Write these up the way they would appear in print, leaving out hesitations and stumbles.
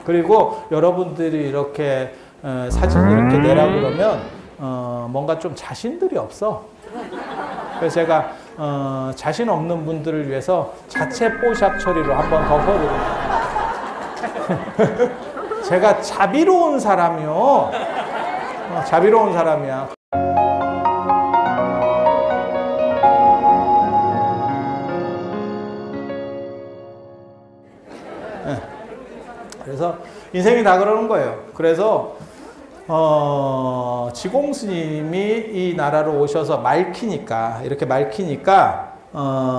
그리고 여러분들이 이렇게 사진 이렇게 내라 그러면 뭔가 좀 자신들이 없어. 그래서 제가 자신 없는 분들을 위해서 자체 뽀샵 처리로 한번 덮어드립니다. 제가 자비로운 사람이요. 자비로운 사람이야. 그래서 인생이 다 그러는 거예요. 그래서 지공 스님이 이 나라로 오셔서 이렇게 말키니까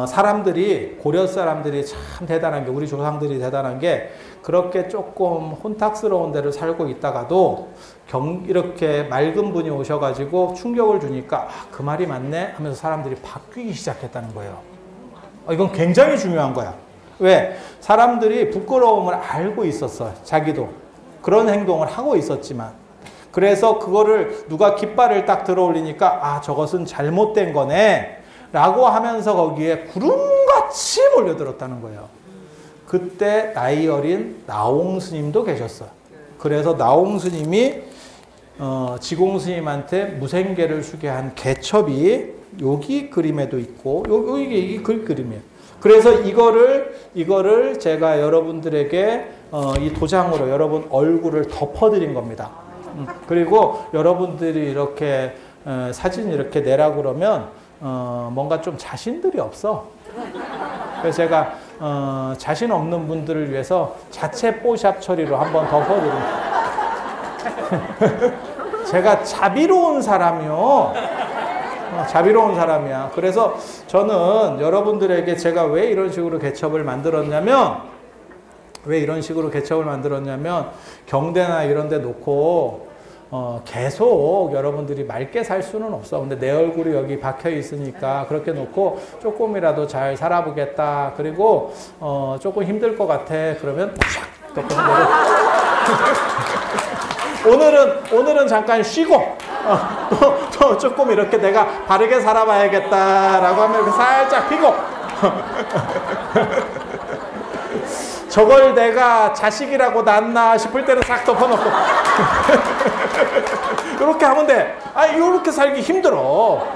사람들이, 고려 사람들이 참 대단한 게, 우리 조상들이 대단한 게, 그렇게 조금 혼탁스러운 데를 살고 있다가도 이렇게 맑은 분이 오셔가지고 충격을 주니까 그 말이 맞네 하면서 사람들이 바뀌기 시작했다는 거예요. 이건 굉장히 중요한 거야. 왜? 사람들이 부끄러움을 알고 있었어. 자기도 그런 행동을 하고 있었지만, 그래서 그거를 누가 깃발을 딱 들어 올리니까 저것은 잘못된 거네 라고 하면서 거기에 구름같이 몰려들었다는 거예요. 그때 나이 어린 나홍 스님도 계셨어요. 그래서 나홍 스님이 지공 스님한테 무생계를 수게 한 개첩이 여기 그림에도 있고, 이게 그림이에요. 그래서 이거를 제가 여러분들에게 이 도장으로 여러분 얼굴을 덮어드린 겁니다. 그리고 여러분들이 이렇게 사진 이렇게 내라 그러면 뭔가 좀 자신들이 없어. 그래서 제가 자신 없는 분들을 위해서 자체 뽀샵 처리로 한번 덮어드립니다. 제가 자비로운 사람이요. 자비로운 사람이야. 그래서 저는 여러분들에게 제가 왜 이런 식으로 개첩을 만들었냐면, 경대나 이런 데 놓고 계속 여러분들이 맑게 살 수는 없어. 근데 내 얼굴이 여기 박혀 있으니까 그렇게 놓고 조금이라도 잘 살아보겠다. 그리고 조금 힘들 것 같아. 그러면 샥 덮어서 오늘은 잠깐 쉬고 또 조금 이렇게 내가 바르게 살아봐야겠다라고 하면 이렇게 살짝 피고 저걸 내가 자식이라고 낳나 싶을 때는 싹 덮어놓고 이렇게 하면 돼. 이렇게 살기 힘들어.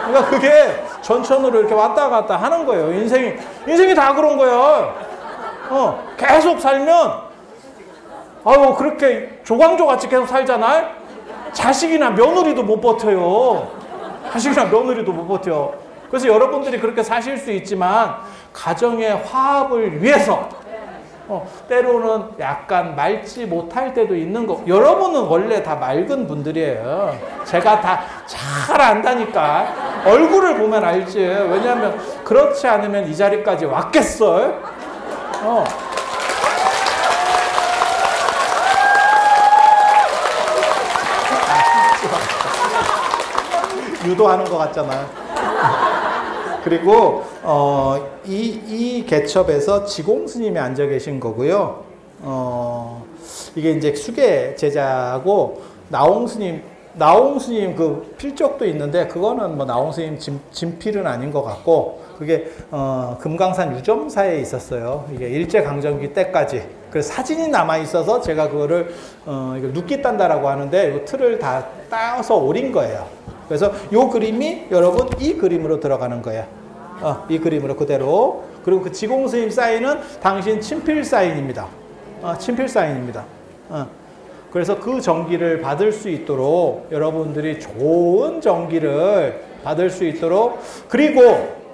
그러니까 그게 전천후로 이렇게 왔다 갔다 하는 거예요. 인생이 다 그런 거예요. 계속 살면 그렇게 조광조같이 계속 살잖아요. 자식이나 며느리도 못 버텨요. 그래서 여러분들이 그렇게 사실 수 있지만 가정의 화합을 위해서 때로는 약간 맑지 못할 때도 있는 거. 여러분은 원래 다 맑은 분들이에요. 제가 다 잘 안다니까. 얼굴을 보면 알지. 왜냐하면 그렇지 않으면 이 자리까지 왔겠어요? 유도하는 것 같잖아. 그리고 이 개첩에서 지공 스님이 앉아 계신 거고요. 이게 이제 수계 제자고 나홍 스님 그 필적도 있는데 그거는 뭐 나홍 스님 진필은 아닌 것 같고, 그게 금강산 유점사에 있었어요. 이게 일제강점기 때까지. 그래서 사진이 남아 있어서 제가 그거를 이거 눕기 딴다라고 하는데 이 틀을 다 따서 오린 거예요. 그래서 이 그림이 여러분 이 그림으로 들어가는 거예요. 이 그림으로 그대로. 그리고 그 지공 스님 사인은 당신 친필 사인입니다. 친필 사인입니다. 그래서 그 정기를 받을 수 있도록 여러분들이 좋은 정기를 받을 수 있도록, 그리고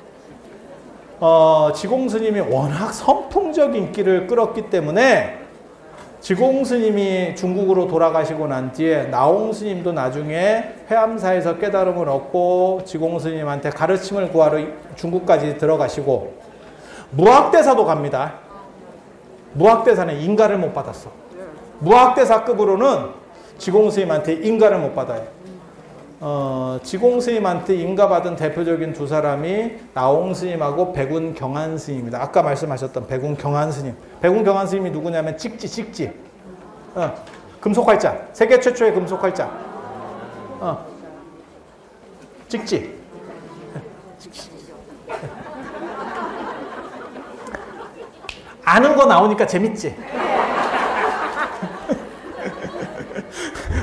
지공 스님이 워낙 선풍적 인기를 끌었기 때문에 지공 스님이 중국으로 돌아가시고 난 뒤에 나홍 스님도 나중에 회암사에서 깨달음을 얻고 지공 스님한테 가르침을 구하러 중국까지 들어가시고, 무학대사도 갑니다. 무학대사는 인가를 못 받았어. 무학대사급으로는 지공 스님한테 인가를 못 받아요. 지공 스님한테 인가받은 대표적인 두 사람이 나홍 스님하고 백운 경한 스님입니다. 아까 말씀하셨던 백운 경한 스님. 백운 경한 스님이 누구냐면 찍지. 금속활자. 세계 최초의 금속활자. 찍지. 아는 거 나오니까 재밌지.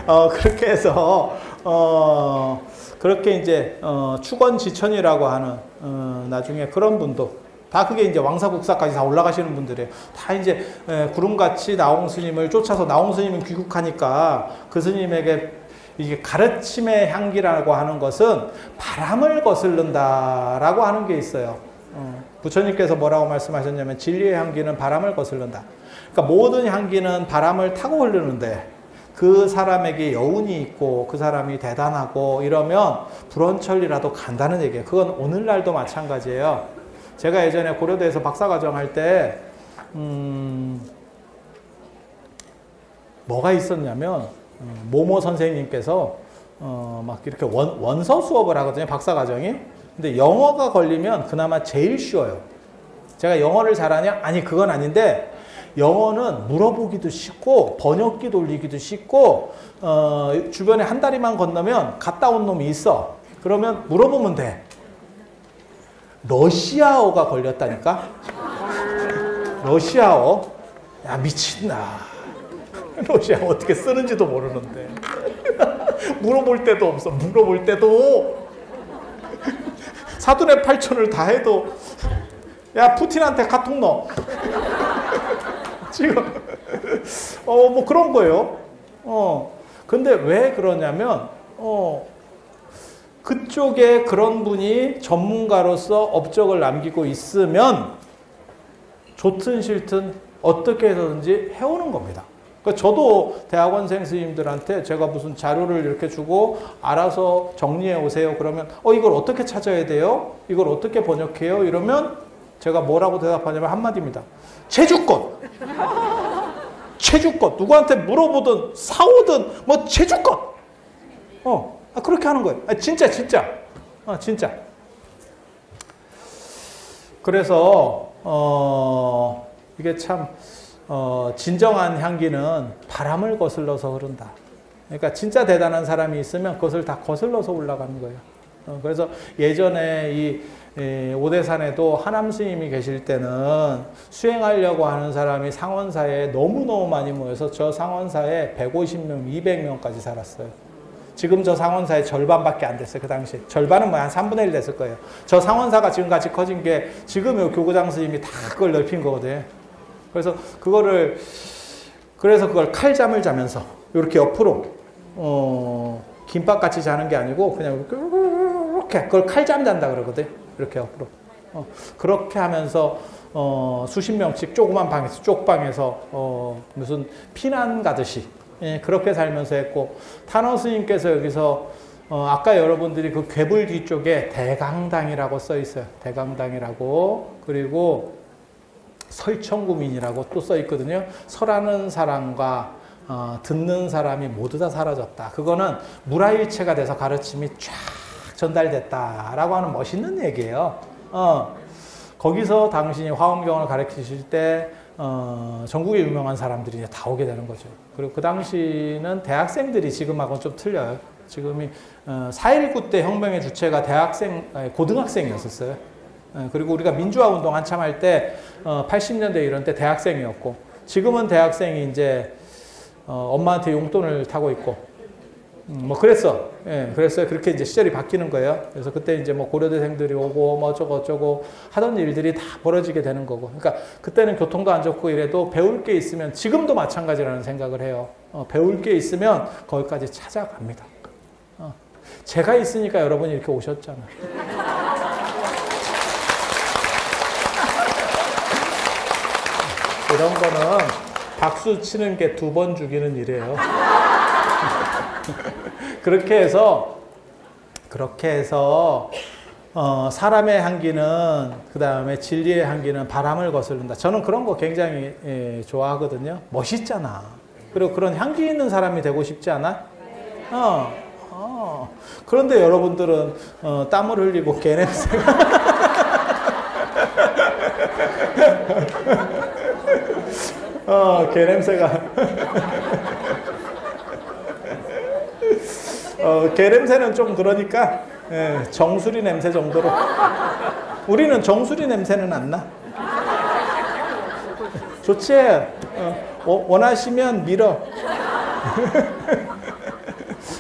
그렇게 해서 그렇게 이제 축원지천이라고 하는 나중에 그런 분도 다 그게 이제 왕사국사까지 다 올라가시는 분들이에요. 다 이제 구름같이 나홍 스님을 쫓아서 나홍 스님은 귀국하니까 그 스님에게 이게 가르침의 향기라고 하는 것은 바람을 거슬른다라고 하는 게 있어요. 부처님께서 뭐라고 말씀하셨냐면 진리의 향기는 바람을 거슬른다. 그러니까 모든 향기는 바람을 타고 흐르는데 그 사람에게 여운이 있고 그 사람이 대단하고 이러면 불원천리라도 간다는 얘기예요. 그건 오늘날도 마찬가지예요. 제가 예전에 고려대에서 박사과정 할 때 뭐가 있었냐면 모모 선생님께서 막 이렇게 원서 수업을 하거든요. 박사과정이. 근데 영어가 걸리면 그나마 제일 쉬워요. 제가 영어를 잘하냐? 아니 그건 아닌데 영어는 물어보기도 쉽고 번역기 돌리기도 쉽고 주변에 한 다리만 건너면 갔다 온 놈이 있어. 그러면 물어보면 돼. 러시아어가 걸렸다니까? 러시아어? 야 미친나. 러시아어 어떻게 쓰는지도 모르는데 물어볼 데도 없어. 물어볼 때도 사돈의 8천을 다 해도 야 푸틴한테 카톡 넣어. 지금 뭐 그런 거예요. 근데 왜 그러냐면 그쪽에 그런 분이 전문가로서 업적을 남기고 있으면 좋든 싫든 어떻게 해서든지 해오는 겁니다. 그러니까 저도 대학원생 스님들한테 제가 무슨 자료를 이렇게 주고 알아서 정리해 오세요. 그러면 이걸 어떻게 찾아야 돼요? 이걸 어떻게 번역해요? 이러면 제가 뭐라고 대답하냐면 한마디입니다. 제주권! 제주권! 누구한테 물어보든 사오든 뭐 제주권! 그렇게 하는 거예요. 진짜. 진짜. 그래서 이게 참 진정한 향기는 바람을 거슬러서 흐른다. 그러니까 진짜 대단한 사람이 있으면 그것을 다 거슬러서 올라가는 거예요. 그래서 예전에 이 오대산에도 하남 스님이 계실 때는 수행하려고 하는 사람이 상원사에 너무너무 많이 모여서 저 상원사에 150명, 200명까지 살았어요. 지금 저 상원사의 절반밖에 안 됐어요. 그 당시. 절반은 뭐 한 3분의 1 됐을 거예요. 저 상원사가 지금같이 커진 게 지금 요 교구장 스님이 다 그걸 넓힌 거거든요. 그래서 그걸 칼잠을 자면서 이렇게 옆으로 김밥같이 자는 게 아니고 그냥 이렇게 그걸 칼잠 잔다 그러거든. 이렇게 옆으로. 그렇게 하면서 수십 명씩 조그만 방에서 쪽방에서 무슨 피난 가듯이 그렇게 살면서 했고 탄원 스님께서 여기서 아까 여러분들이 그 괴불 뒤쪽에 대강당이라고 써 있어요. 대강당이라고. 그리고 설천구민이라고 또 써 있거든요. 설하는 사람과 듣는 사람이 모두 다 사라졌다. 그거는 무라일체가 돼서 가르침이 쫙 전달됐다라고 하는 멋있는 얘기예요. 거기서 당신이 화엄경을 가르치실 때 전국에 유명한 사람들이 이제 다 오게 되는 거죠. 그리고 그 당시는 대학생들이 지금하고는 좀 틀려요. 지금이 4.19 때 혁명의 주체가 고등학생이었었어요. 그리고 우리가 민주화 운동 한참 할 때 80년대 이런 때 대학생이었고 지금은 대학생이 이제 엄마한테 용돈을 타고 있고 뭐 그랬어. 그랬어요. 그렇게 이제 시절이 바뀌는 거예요. 그래서 그때 이제 뭐 고려대생들이 오고 뭐 어쩌고 하던 일들이 다 벌어지게 되는 거고. 그러니까 그때는 교통도 안 좋고 이래도 배울 게 있으면 지금도 마찬가지라는 생각을 해요. 배울 게 있으면 거기까지 찾아갑니다. 제가 있으니까 여러분이 이렇게 오셨잖아요. 이런 거는 박수 치는 게 2번 죽이는 일이에요. 그렇게 해서 사람의 향기는 그 다음에 진리의 향기는 바람을 거스른다. 저는 그런 거 굉장히 좋아하거든요. 멋있잖아. 그리고 그런 향기 있는 사람이 되고 싶지 않아? 그런데 여러분들은 땀을 흘리고 개냄새가 개냄새가 개냄새는 좀 그러니까 정수리 냄새 정도로. 우리는 정수리 냄새는 안 나. 좋지? 원하시면 밀어.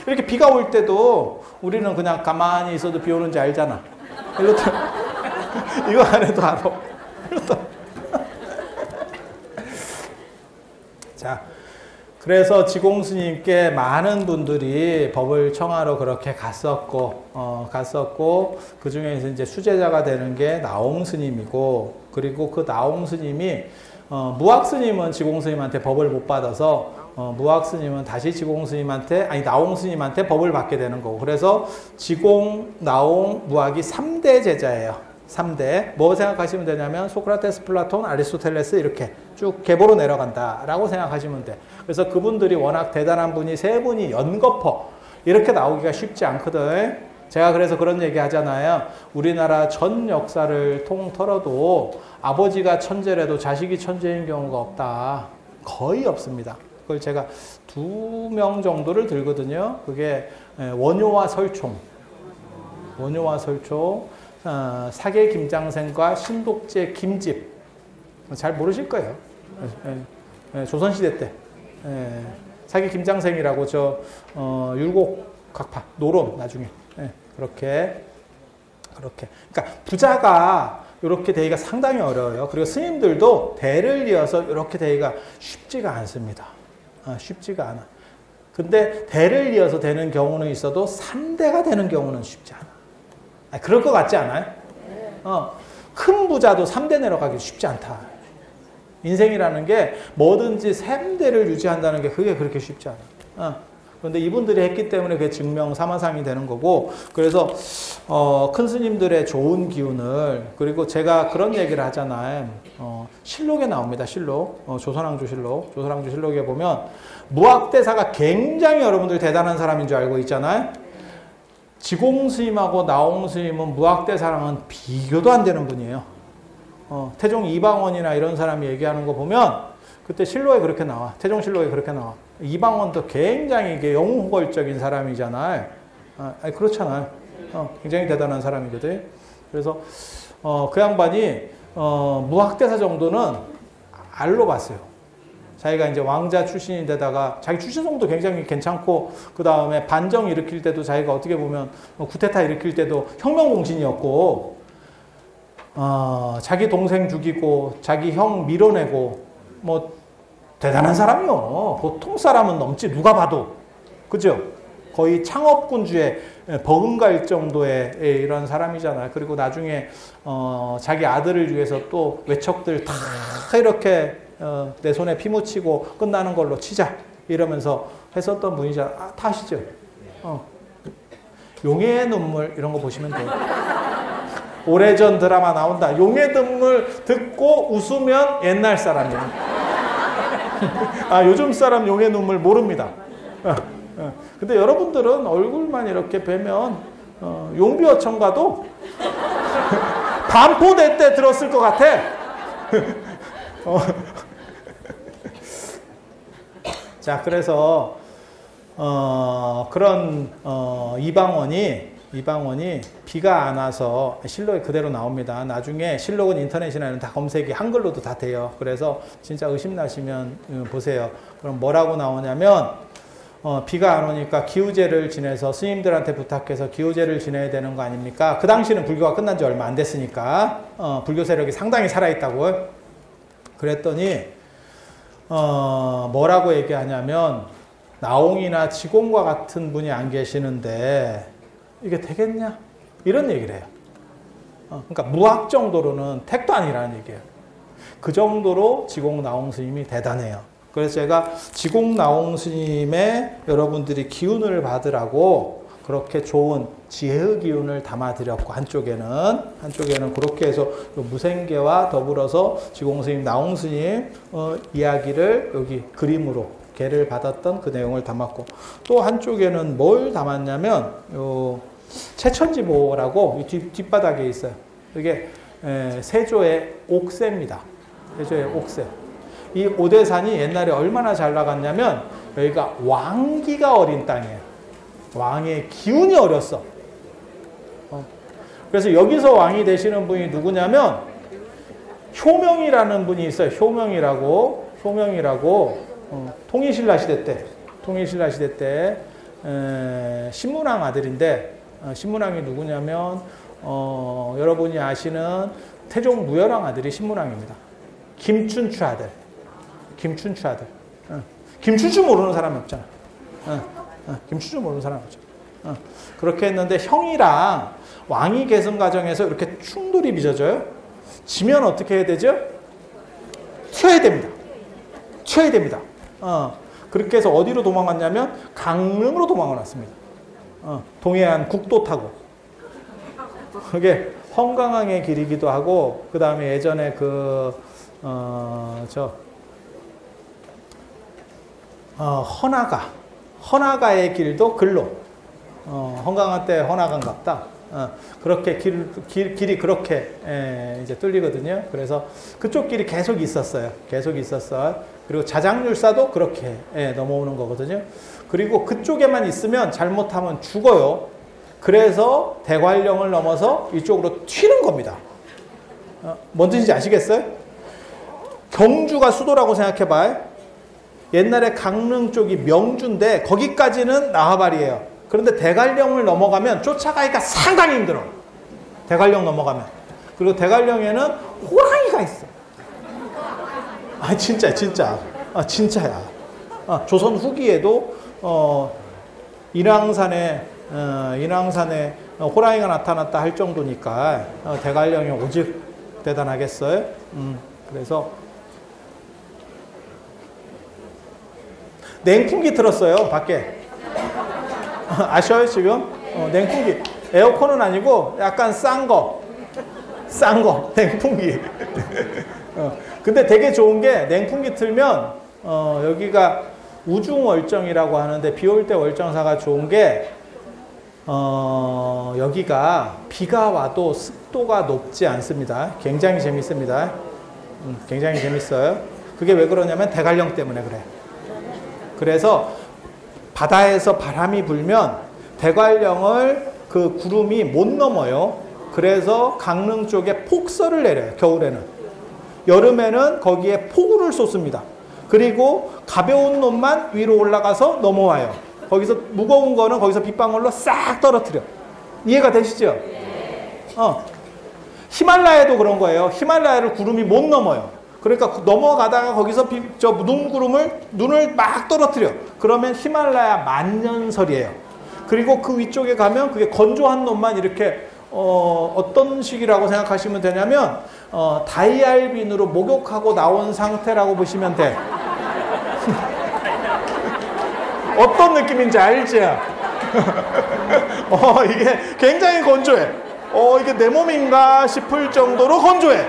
이렇게 비가 올 때도 우리는 그냥 가만히 있어도 비 오는지 알잖아. 이것도 이거 안 해도 알아. 자, 그래서 지공스님께 많은 분들이 법을 청하러 그렇게 갔었고, 그 중에서 이제 수제자가 되는 게 나홍스님이고, 그리고 그 나홍스님이, 무학스님은 지공스님한테 법을 못 받아서, 무학스님은 다시 나홍스님한테 법을 받게 되는 거고, 그래서 지공, 나홍, 무학이 3대 제자예요. 3대. 뭐 생각하시면 되냐면 소크라테스, 플라톤, 아리스토텔레스 이렇게 쭉 계보로 내려간다라고 생각하시면 돼. 그래서 그분들이 워낙 대단한 분이 세 분이 연거퍼 이렇게 나오기가 쉽지 않거든. 제가 그래서 그런 얘기 하잖아요. 우리나라 전 역사를 통틀어도 아버지가 천재라도 자식이 천재인 경우가 없다. 거의 없습니다. 그걸 제가 2명 정도를 들거든요. 그게 원효와 설총. 사계 김장생과 신독제 김집. 잘 모르실 거예요. 조선시대 때. 사계 김장생이라고 율곡각파, 노론 나중에. 그렇게. 그러니까 부자가 이렇게 되기가 상당히 어려워요. 그리고 스님들도 대를 이어서 이렇게 되기가 쉽지가 않습니다. 쉽지가 않아. 근데 대를 이어서 되는 경우는 있어도 3대가 되는 경우는 쉽지 않아. 그럴 것 같지 않아요? 큰 부자도 3대 내려가기 쉽지 않다. 인생이라는 게 뭐든지 3대를 유지한다는 게 그게 그렇게 쉽지 않아. 그런데 이분들이 했기 때문에 그게 증명사마상이 되는 거고, 그래서 큰 스님들의 좋은 기운을, 그리고 제가 그런 얘기를 하잖아요. 실록에 나옵니다. 실록. 조선왕조실록에 보면 무학대사가 굉장히 여러분들 대단한 사람인 줄 알고 있잖아요. 지공스님하고 나홍스님은 무학대사랑은 비교도 안 되는 분이에요. 태종 이방원이나 이런 사람이 얘기하는 거 보면 그때 실록에 그렇게 나와. 태종실록에 그렇게 나와. 이방원도 굉장히 이게 영웅호걸적인 사람이잖아요. 그렇잖아요. 굉장히 대단한 사람이거든. 그래서 그 양반이 무학대사 정도는 알로 봤어요. 자기가 이제 왕자 출신인데다가 자기 출신성도 굉장히 괜찮고, 그 다음에 반정 일으킬 때도 자기가 어떻게 보면 구테타 일으킬 때도 혁명공신이었고, 자기 동생 죽이고 자기 형 밀어내고 뭐 대단한 사람이요. 보통 사람은 넘지 누가 봐도. 그죠? 거의 창업군주에 버금갈 정도의 이런 사람이잖아요. 그리고 나중에 자기 아들을 위해서 또 외척들 다 이렇게 내 손에 피 묻히고 끝나는 걸로 치자 이러면서 했었던 분이잖아. 다 아시죠? 용의 눈물 이런 거 보시면 돼요. 오래전 드라마 나온다. 용의 눈물 듣고 웃으면 옛날 사람이야. 요즘 사람 용의 눈물 모릅니다. 근데 여러분들은 얼굴만 이렇게 뵈면 용비어청 가도 반포대 때 들었을 것 같아. 자, 그래서 그런 이방원이 비가 안 와서 실록에 그대로 나옵니다. 나중에 실록은 인터넷이나 다 검색이 한글로도 다 돼요. 그래서 진짜 의심나시면 보세요. 그럼 뭐라고 나오냐면 비가 안 오니까 기우제를 지내서 스님들한테 부탁해서 기우제를 지내야 되는 거 아닙니까? 그 당시는 불교가 끝난 지 얼마 안 됐으니까 불교 세력이 상당히 살아있다고. 그랬더니 뭐라고 얘기하냐면 나홍이나 지공과 같은 분이 안 계시는데 이게 되겠냐? 이런 얘기를 해요. 그러니까 무학 정도로는 택도 아니라는 얘기예요. 그 정도로 지공 나홍 스님이 대단해요. 그래서 제가 지공 나홍 스님의 여러분들이 기운을 받으라고 그렇게 좋은 지혜의 기운을 담아드렸고, 한쪽에는 그렇게 해서 무생계와 더불어서 지공 스님, 나홍 스님 이야기를 여기 그림으로 개를 받았던 그 내용을 담았고, 또 한쪽에는 뭘 담았냐면 채천지보라고 뒷바닥에 있어요. 이게 세조의 옥새입니다. 세조의 옥새. 이 오대산이 옛날에 얼마나 잘 나갔냐면 여기가 왕기가 어린 땅이에요. 왕의 기운이 어렸어. 그래서 여기서 왕이 되시는 분이 누구냐면 효명이라는 분이 있어요. 효명이라고 통일신라 시대 때 신문왕 아들인데 신문왕이 누구냐면 여러분이 아시는 태종 무열왕 아들이 신문왕입니다. 김춘추 아들. 김춘추 아들. 김춘추 모르는 사람이 없잖아. 김춘추 모르는 사람이 없잖아. 그렇게 했는데 형이랑 왕위 계승 과정에서 이렇게 충돌이 빚어져요. 지면 어떻게 해야 되죠? 튀어야 됩니다. 튀어야 됩니다. 그렇게 해서 어디로 도망갔냐면 강릉으로 도망을 왔습니다. 동해안 국도 타고. 그게 헝강항의 길이기도 하고, 그 다음에 예전에 헌화가의 길도 글로. 헝강한 때 헌화가인갑다. 그렇게 길이 그렇게 이제 뚫리거든요. 그래서 그쪽 길이 계속 있었어요. 계속 있었어요. 그리고 자장률사도 그렇게 넘어오는 거거든요. 그리고 그쪽에만 있으면 잘못하면 죽어요. 그래서 대관령을 넘어서 이쪽으로 튀는 겁니다. 뭔 뜻인지 아시겠어요? 경주가 수도라고 생각해봐요. 옛날에 강릉 쪽이 명주인데 거기까지는 나와발이에요. 그런데 대관령을 넘어가면 쫓아가기가 상당히 힘들어. 대관령 넘어가면. 그리고 대관령에는 호랑이가 있어. 진짜. 진짜야. 조선 후기에도 인왕산에 호랑이가 나타났다 할 정도니까 대관령이 오직 대단하겠어요. 그래서 냉풍기 틀었어요, 밖에. 아셔요, 지금? 냉풍기. 에어컨은 아니고 약간 싼 거, 냉풍기. 근데 되게 좋은 게 냉풍기 틀면 여기가 우중월정이라고 하는데 비 올 때 월정사가 좋은 게 여기가 비가 와도 습도가 높지 않습니다. 굉장히 재밌습니다. 굉장히 재밌어요. 그게 왜 그러냐면 대관령 때문에 그래. 그래서 바다에서 바람이 불면 대관령을 그 구름이 못 넘어요. 그래서 강릉 쪽에 폭설을 내려요. 겨울에는. 여름에는 거기에 폭우를 쏟습니다. 그리고 가벼운 놈만 위로 올라가서 넘어와요. 거기서 무거운 거는 거기서 빗방울로 싹 떨어뜨려. 이해가 되시죠? 히말라야도 그런 거예요. 히말라야를 구름이 못 넘어요. 그러니까 넘어가다가 거기서 눈을 막 떨어뜨려. 그러면 히말라야 만년설이에요. 그리고 그 위쪽에 가면 그게 건조한 놈만 이렇게 어떤 식이라고 생각하시면 되냐면 다이알빈으로 목욕하고 나온 상태라고 보시면 돼. 어떤 느낌인지 알지? 이게 굉장히 건조해. 이게 내 몸인가 싶을 정도로 건조해.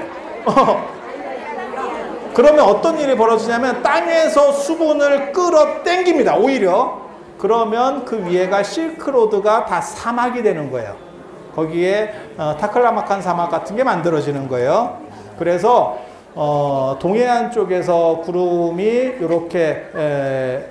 그러면 어떤 일이 벌어지냐면 땅에서 수분을 끌어당깁니다. 오히려. 그러면 그 위에가 실크로드가 다 사막이 되는 거예요. 거기에 타클라마칸 사막 같은 게 만들어지는 거예요. 그래서 동해안 쪽에서 구름이 이렇게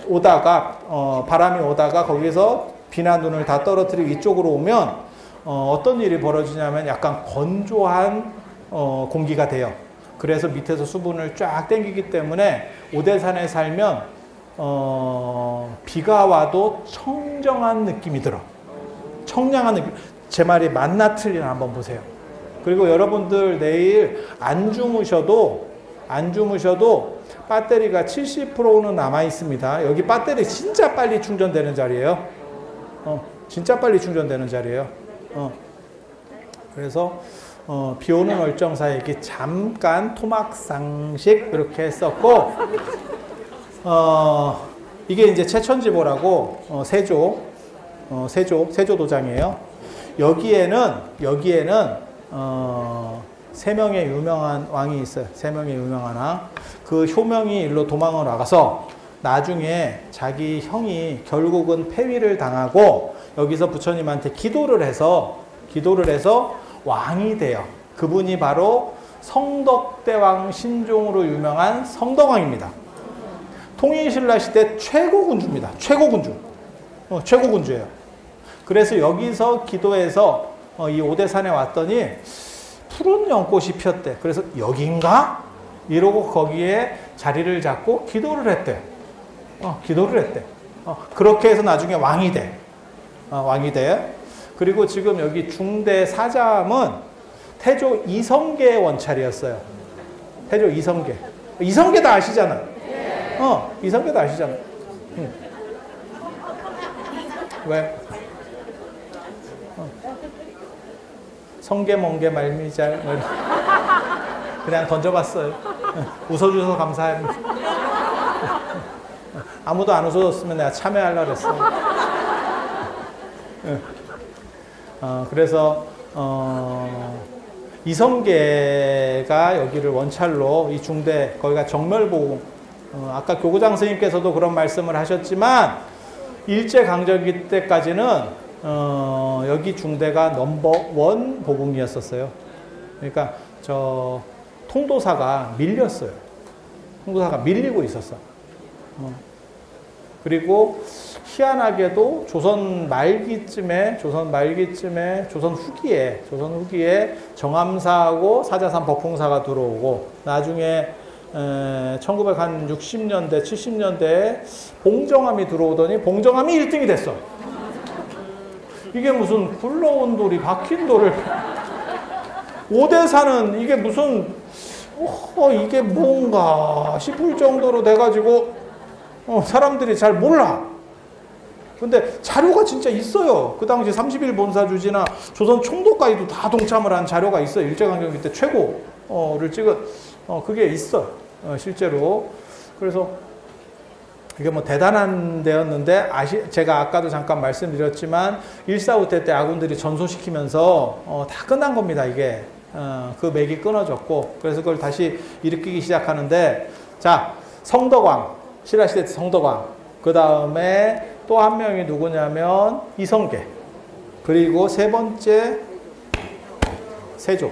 오다가 바람이 오다가 거기서 비나 눈을 다 떨어뜨리고 이쪽으로 오면 어떤 일이 벌어지냐면 약간 건조한 공기가 돼요. 그래서 밑에서 수분을 쫙 당기기 때문에 오대산에 살면 비가 와도 청정한 느낌이 들어. 청량한 느낌. 제 말이 맞나 틀리나 한번 보세요. 그리고 여러분들 내일 안 주무셔도 배터리가 70%는 남아 있습니다. 여기 배터리 진짜 빨리 충전되는 자리예요. 진짜 빨리 충전되는 자리예요. 그래서 비 오는 월정사에 이렇게 잠깐 토막상식 이렇게 했었고, 이게 이제 최천지보라고 세조 도장이에요. 여기에는 세 명의 유명한 왕이 있어요. 세 명의 유명한 왕. 그 효명이 일로 도망을 나가서 나중에 자기 형이 결국은 패위를 당하고 여기서 부처님한테 기도를 해서 왕이 돼요. 그분이 바로 성덕대왕 신종으로 유명한 성덕왕입니다. 통일신라 시대 최고 군주입니다. 최고 군주예요. 그래서 여기서 기도해서 이 오대산에 왔더니 푸른 연꽃이 피었대. 그래서 여긴가? 이러고 거기에 자리를 잡고 기도를 했대. 그렇게 해서 나중에 왕이 돼. 왕이 돼. 그리고 지금 여기 중대 사자함은 태조 이성계의 원찰이었어요. 태조 이성계. 이성계 다 아시잖아. 이성계 다 아시잖아. 왜? 성계, 멍게, 말미잘 뭐 그냥 던져봤어요. 웃어주셔서 감사합니다. 아무도 안 웃어줬으면 내가 참여하려고 그랬어. 그래서 이성계가 여기를 원찰로 이 중대 거기가 정멸보궁 아까 교구장 스님께서도 그런 말씀을 하셨지만 일제강점기 때까지는 여기 중대가 넘버원 보궁이었었어요. 그러니까 저 통도사가 밀렸어요. 통도사가 밀리고 있었어. 그리고 희한하게도 조선 후기에 정암사하고 사자산 법흥사가 들어오고 나중에 1960년대, 70년대에 봉정암이 들어오더니 봉정암이 1등이 됐어. 이게 무슨 굴러온 돌이 박힌 돌을 오대사는 이게 무슨 이게 뭔가 싶을 정도로 돼가지고 사람들이 잘 몰라. 근데 자료가 진짜 있어요. 그 당시 30일 본사주지나 조선 총독까지도 다 동참을 한 자료가 있어요. 일제강점기 때 최고를 찍은 그게 있어. 실제로. 그래서 이게 뭐 대단한 데였는데 제가 아까도 잠깐 말씀드렸지만 1.4 때 아군들이 전소시키면서 다 끝난 겁니다. 이게 그 맥이 끊어졌고 그래서 그걸 다시 일으키기 시작하는데 자 성덕왕 신라시대 성덕왕 그 다음에 또 한 명이 누구냐면 이성계 그리고 세 번째 세조.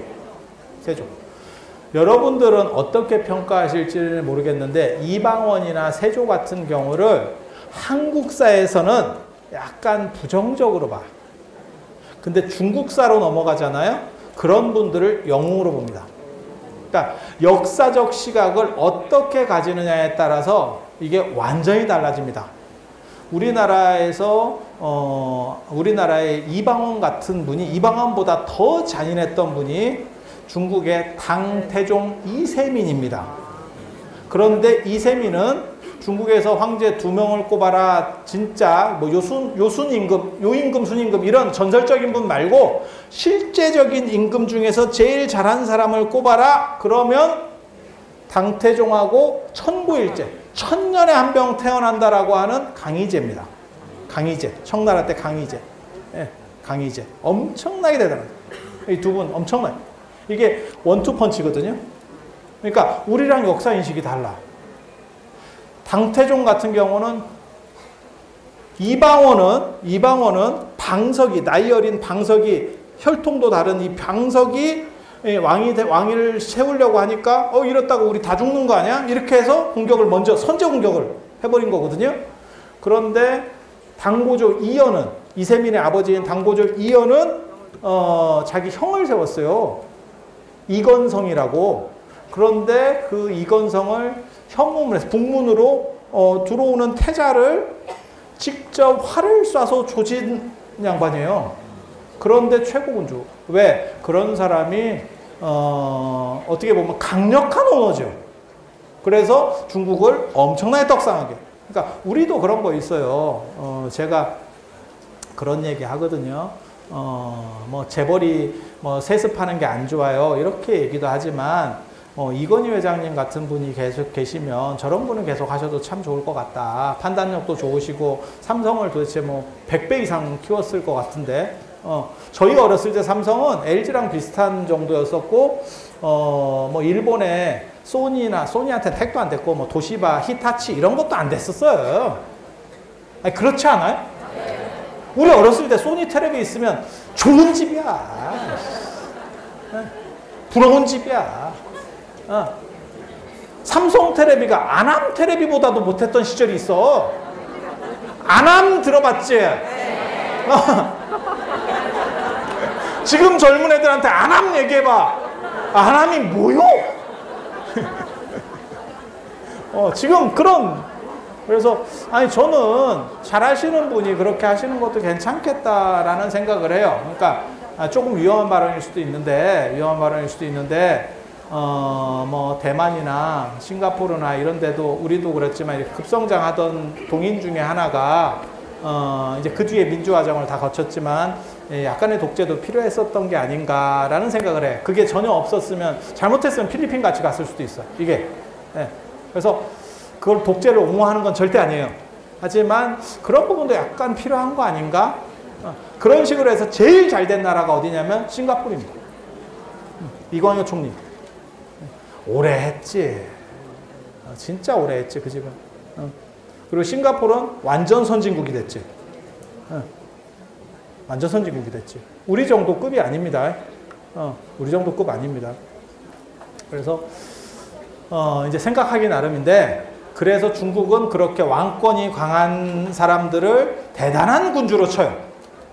여러분들은 어떻게 평가하실지는 모르겠는데 이방원이나 세조 같은 경우를 한국사에서는 약간 부정적으로 봐. 근데 중국사로 넘어가잖아요. 그런 분들을 영웅으로 봅니다. 그러니까 역사적 시각을 어떻게 가지느냐에 따라서 이게 완전히 달라집니다. 우리나라에서 우리나라의 이방원 같은 분이 이방원보다 더 잔인했던 분이 중국의 당태종 이세민입니다. 그런데 이세민은 중국에서 황제 2명을 꼽아라 진짜 뭐 요순임금, 요임금, 순임금 이런 전설적인 분 말고 실제적인 임금 중에서 제일 잘한 사람을 꼽아라 그러면 당태종하고 천구일제 1000년에 한 병 태어난다라고 하는 강희제입니다. 강희제 청나라 때 강희제 강희제 엄청나게 대단하죠. 이 두 분 엄청나요. 이게 원투펀치거든요. 그러니까 우리랑 역사 인식이 달라. 당태종 같은 경우는 이방원은 방석이 나이 어린 방석이 혈통도 다른 이 방석이 왕위를 세우려고 하니까 이렇다고 우리 다 죽는 거 아니야? 이렇게 해서 공격을 먼저 선제 공격을 해버린 거거든요. 그런데 당고조 이연은 이세민의 아버지인 당고조 이연은 자기 형을 세웠어요. 이건성이라고. 그런데 그 이건성을 현문을 해서 북문으로 들어오는 태자를 직접 활을 쏴서 조진 양반이에요. 그런데 최고군주. 왜? 그런 사람이 어떻게 보면 강력한 언어죠. 그래서 중국을 엄청나게 떡상하게. 그러니까 우리도 그런 거 있어요. 제가 그런 얘기 하거든요. 뭐 재벌이 뭐 세습하는 게 안 좋아요. 이렇게 얘기도 하지만 이건희 회장님 같은 분이 계속 계시면 저런 분은 계속 하셔도 참 좋을 것 같다. 판단력도 좋으시고 삼성을 도대체 뭐 100배 이상 키웠을 것 같은데 저희 어렸을 때 삼성은 LG랑 비슷한 정도였었고 뭐 일본의 소니한테 택도 안 됐고 뭐 도시바, 히타치 이런 것도 안 됐었어요. 아니, 그렇지 않아요? 우리 어렸을 때 소니 테레비 있으면 좋은 집이야. 부러운 집이야. 삼성 테레비가 아남 테레비보다도 못했던 시절이 있어. 아남 들어봤지? 지금 젊은 애들한테 아남 얘기해봐. 아남이 뭐요? 지금 그런 그래서 아니 저는 잘하시는 분이 그렇게 하시는 것도 괜찮겠다라는 생각을 해요. 그러니까 조금 위험한 발언일 수도 있는데 뭐 대만이나 싱가포르나 이런 데도 우리도 그렇지만 이렇게 급성장하던 동인 중에 하나가 이제 그 뒤에 민주화정을 다 거쳤지만 약간의 독재도 필요했었던 게 아닌가라는 생각을 해. 그게 전혀 없었으면 잘못했으면 필리핀 같이 갔을 수도 있어. 이게. 그래서 그걸 독재를 옹호하는 건 절대 아니에요. 하지만 그런 부분도 약간 필요한 거 아닌가? 그런 식으로 해서 제일 잘 된 나라가 어디냐면 싱가포르입니다. 이광효 총리. 오래 했지. 진짜 오래 했지, 그 집은. 그리고 싱가포르는 완전 선진국이 됐지. 완전 선진국이 됐지. 우리 정도 급이 아닙니다. 우리 정도 급 아닙니다. 그래서, 이제 생각하기 나름인데, 그래서 중국은 그렇게 왕권이 강한 사람들을 대단한 군주로 쳐요.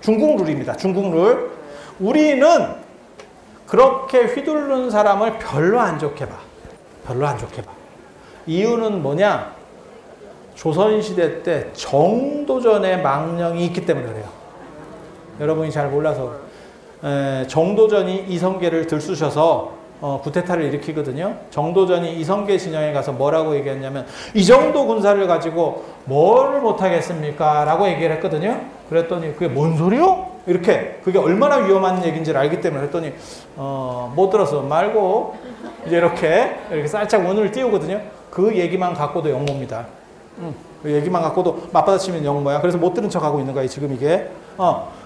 중국 룰입니다. 중국 룰. 우리는 그렇게 휘두르는 사람을 별로 안 좋게 봐. 별로 안 좋게 봐. 이유는 뭐냐? 조선시대 때 정도전의 망령이 있기 때문에 그래요. 여러분이 잘 몰라서. 정도전이 이성계를 들쑤셔서 구테타를 일으키거든요. 정도전이 이성계 진영에 가서 뭐라고 얘기했냐면 이 정도 군사를 가지고 뭘 못하겠습니까? 라고 얘기를 했거든요. 그랬더니 그게 뭔 소리요? 이렇게 그게 얼마나 위험한 얘기인지를 알기 때문에 했더니 못 들었어 말고 이제 이렇게 살짝 운을 띄우거든요. 그 얘기만 갖고도 영모입니다. 그 얘기만 갖고도 맞받아치면 영모야. 그래서 못 들은 척하고 있는 거야 지금 이게.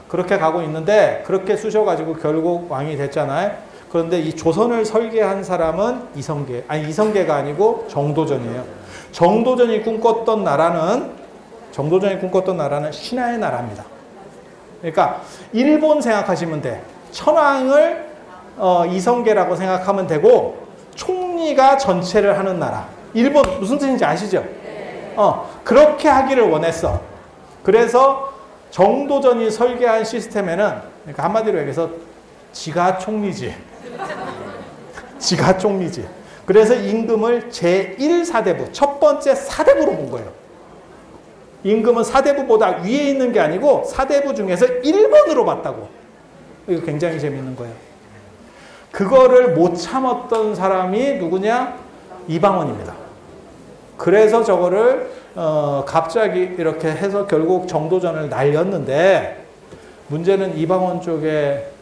그렇게 가고 있는데 그렇게 쑤셔가지고 결국 왕이 됐잖아요. 그런데 이 조선을 설계한 사람은 이성계가 아니고 정도전이에요. 정도전이 꿈꿨던 나라는 신하의 나라입니다. 그러니까 일본 생각하시면 돼. 천황을 이성계라고 생각하면 되고 총리가 전체를 하는 나라. 일본 무슨 뜻인지 아시죠? 그렇게 하기를 원했어. 그래서 정도전이 설계한 시스템에는 그러니까 한마디로 얘기해서 지가 총리지. 지가 총리지. 그래서 임금을 제1사대부, 첫 번째 사대부로 본 거예요. 임금은 사대부보다 위에 있는 게 아니고 사대부 중에서 1번으로 봤다고. 이거 굉장히 재밌는 거예요. 그거를 못 참았던 사람이 누구냐? 이방원입니다. 그래서 저거를 갑자기 이렇게 해서 결국 정도전을 날렸는데 문제는 이방원 쪽에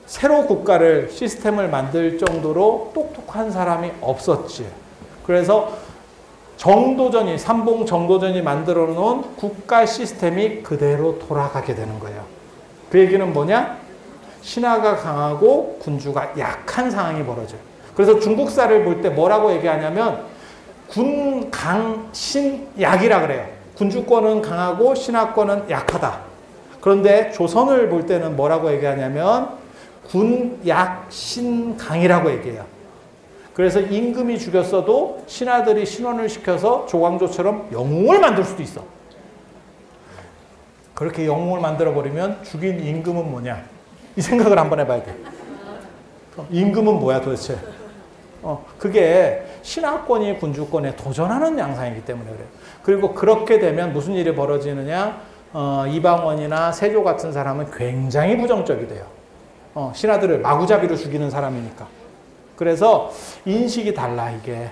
새로 국가를 시스템을 만들 정도로 똑똑한 사람이 없었지. 그래서 정도전이 삼봉 정도전이 만들어 놓은 국가 시스템이 그대로 돌아가게 되는 거예요. 그 얘기는 뭐냐? 신하가 강하고 군주가 약한 상황이 벌어져요. 그래서 중국사를 볼 때 뭐라고 얘기하냐면 군, 강, 신, 약이라 그래요. 군주권은 강하고 신하권은 약하다. 그런데 조선을 볼 때는 뭐라고 얘기하냐면 군, 약, 신, 강이라고 얘기해요. 그래서 임금이 죽였어도 신하들이 신원을 시켜서 조광조처럼 영웅을 만들 수도 있어. 그렇게 영웅을 만들어버리면 죽인 임금은 뭐냐? 이 생각을 한번 해봐야 돼. 임금은 뭐야 도대체? 그게 신하권이 군주권에 도전하는 양상이기 때문에 그래요. 그리고 그렇게 되면 무슨 일이 벌어지느냐? 이방원이나 세조 같은 사람은 굉장히 부정적이 돼요. 신하들을 마구잡이로 죽이는 사람이니까. 그래서 인식이 달라 이게.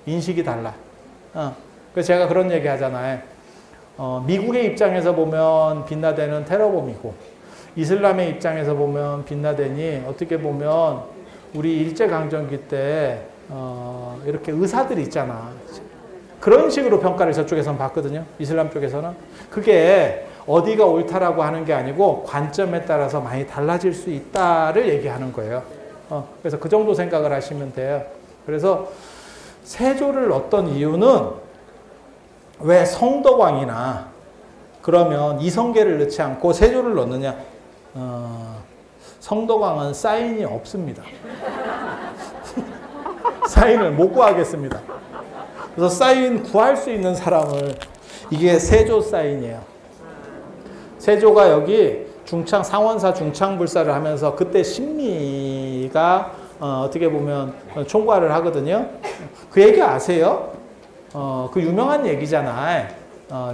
인식이 달라. 그래서 제가 그런 얘기 하잖아요. 미국의 입장에서 보면 빈라덴은 테러범이고 이슬람의 입장에서 보면 빈라덴이 어떻게 보면 우리 일제강점기 때 이렇게 의사들이 있잖아. 그런 식으로 평가를 저쪽에서는 받거든요. 이슬람 쪽에서는. 그게 어디가 옳다라고 하는 게 아니고 관점에 따라서 많이 달라질 수 있다를 얘기하는 거예요. 그래서 그 정도 생각을 하시면 돼요. 그래서 세조를 넣었던 이유는 왜 성덕왕이나 그러면 이성계를 넣지 않고 세조를 넣느냐? 성덕왕은 사인이 없습니다. 사인을 못 구하겠습니다. 그래서 사인 구할 수 있는 사람을 이게 세조 사인이에요. 세조가 여기 상원사 중창불사를 하면서 그때 신미가 어떻게 보면 총괄을 하거든요. 그 얘기 아세요? 그 유명한 얘기잖아.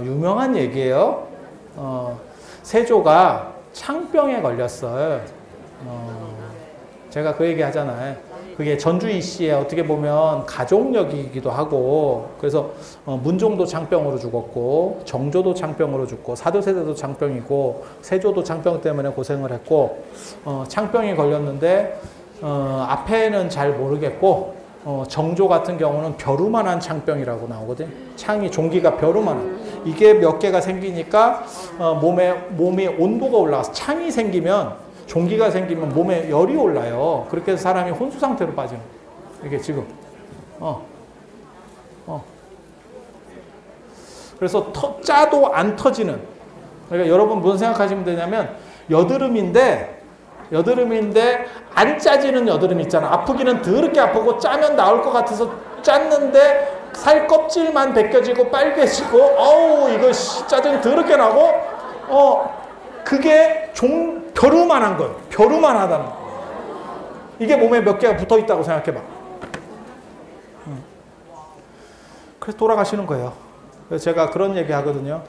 유명한 얘기예요. 세조가 창병에 걸렸어요. 제가 그 얘기 하잖아요. 그게 전주이 씨의 어떻게 보면 가족력이기도 하고, 그래서 문종도 창병으로 죽었고, 정조도 창병으로 죽고, 사도세자도 창병이고, 세조도 창병 때문에 고생을 했고, 창병이 걸렸는데 앞에는 잘 모르겠고, 정조 같은 경우는 벼루만한 창병이라고 나오거든. 창이 종기가 벼루만한. 이게 몇 개가 생기니까 몸에 온도가 올라가서 창이 생기면, 종기가 생기면 몸에 열이 올라요. 그렇게 해서 사람이 혼수 상태로 빠지는 거예요. 이게 지금. 그래서 짜도 안 터지는. 그러니까 여러분 무슨 생각하시면 되냐면 여드름인데 안 짜지는 여드름 있잖아. 아프기는 더럽게 아프고 짜면 나올 것 같아서 짰는데 살 껍질만 벗겨지고 빨개지고 이거 짜증이 더럽게 나고 그게 벼루만한 거예요. 벼루만하다는 거. 이게 몸에 몇 개가 붙어 있다고 생각해봐. 그래서 돌아가시는 거예요. 그래서 제가 그런 얘기 하거든요.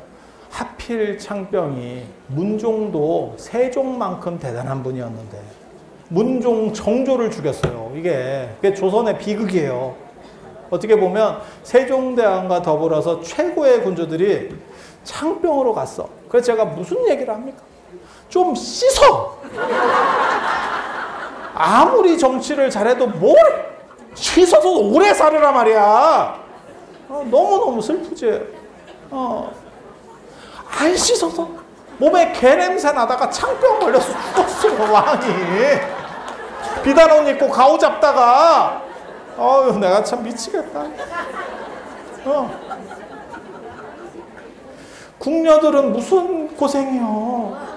하필 창병이 문종도 세종만큼 대단한 분이었는데 문종 정조를 죽였어요. 이게 조선의 비극이에요. 어떻게 보면 세종대왕과 더불어서 최고의 군주들이 창병으로 갔어. 그래서 제가 무슨 얘기를 합니까? 좀 씻어. 아무리 정치를 잘해도 뭘 씻어서 오래 살으라 말이야. 너무너무 슬프지. 안 씻어서 몸에 개냄새 나다가 창병 걸려서 죽었어. 왕이 비단 옷 입고 가오 잡다가 내가 참 미치겠다. 궁녀들은 무슨 고생이요.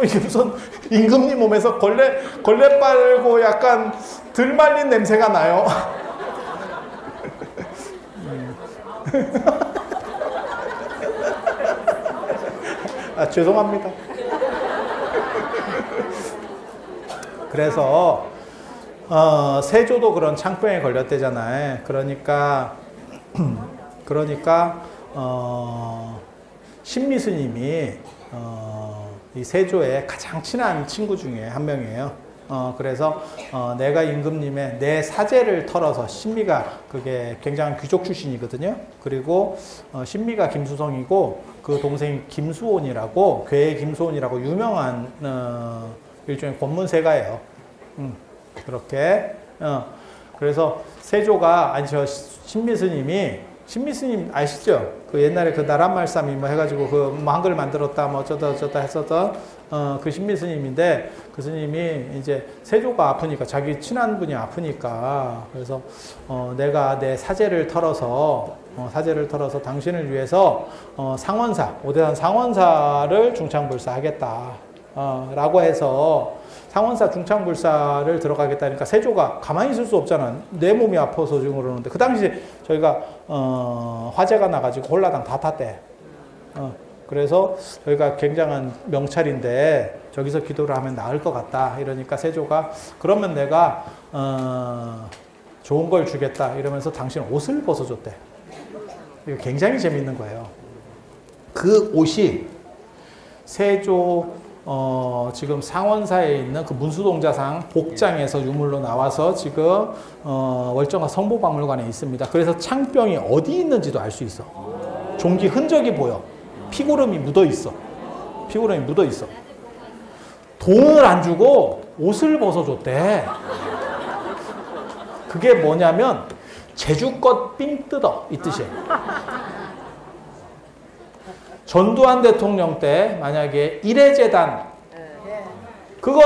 이게 무슨 임금님 몸에서 걸레 빨고 약간 들 말린 냄새가 나요. 죄송합니다. 그래서 세조도 그런 창병에 걸렸대잖아요. 그러니까 신미스님이 이 세조의 가장 친한 친구 중에 한 명이에요. 그래서 내가 임금님의 내 사제를 털어서, 신미가 그게 굉장한 귀족 출신이거든요. 그리고 신미가 김수성이고 그 동생이 김수온이라고, 괴의 김수온이라고 유명한 일종의 권문세가예요. 그렇게 그래서 세조가 신미스님 아시죠? 그 옛날에 그 나란말싸미 뭐 해가지고 그 뭐 한글 만들었다 뭐 어쩌다 했었던 그 신미스님인데, 그 스님이 이제 세조가 아프니까, 자기 친한 분이 아프니까, 그래서 내가 내 사제를 털어서 당신을 위해서 상원사, 오대산 상원사를 중창불사하겠다 라고 해서 상원사 중창불사를 들어가겠다니까 세조가 가만히 있을 수 없잖아. 내 몸이 아파서 지금 그러는데, 그 당시 저희가 화재가 나가지고 홀라당 다 탔대. 그래서 저희가 굉장한 명찰인데 저기서 기도를 하면 나을 것 같다. 이러니까 세조가 그러면 내가 좋은 걸 주겠다 이러면서 당신 옷을 벗어줬대. 이거 굉장히 재밌는 거예요. 그 옷이 세조 지금 상원사에 있는 그 문수동자상 복장에서 유물로 나와서 지금 월정화 성보박물관에 있습니다. 그래서 창병이 어디 있는지도 알 수 있어. 종기 흔적이 보여. 피고름이 묻어 있어. 돈을 안 주고 옷을 벗어줬대. 그게 뭐냐면 제주껏 삥 뜯어 이 뜻이에요. 전두환 대통령 때 만약에 일해재단 그거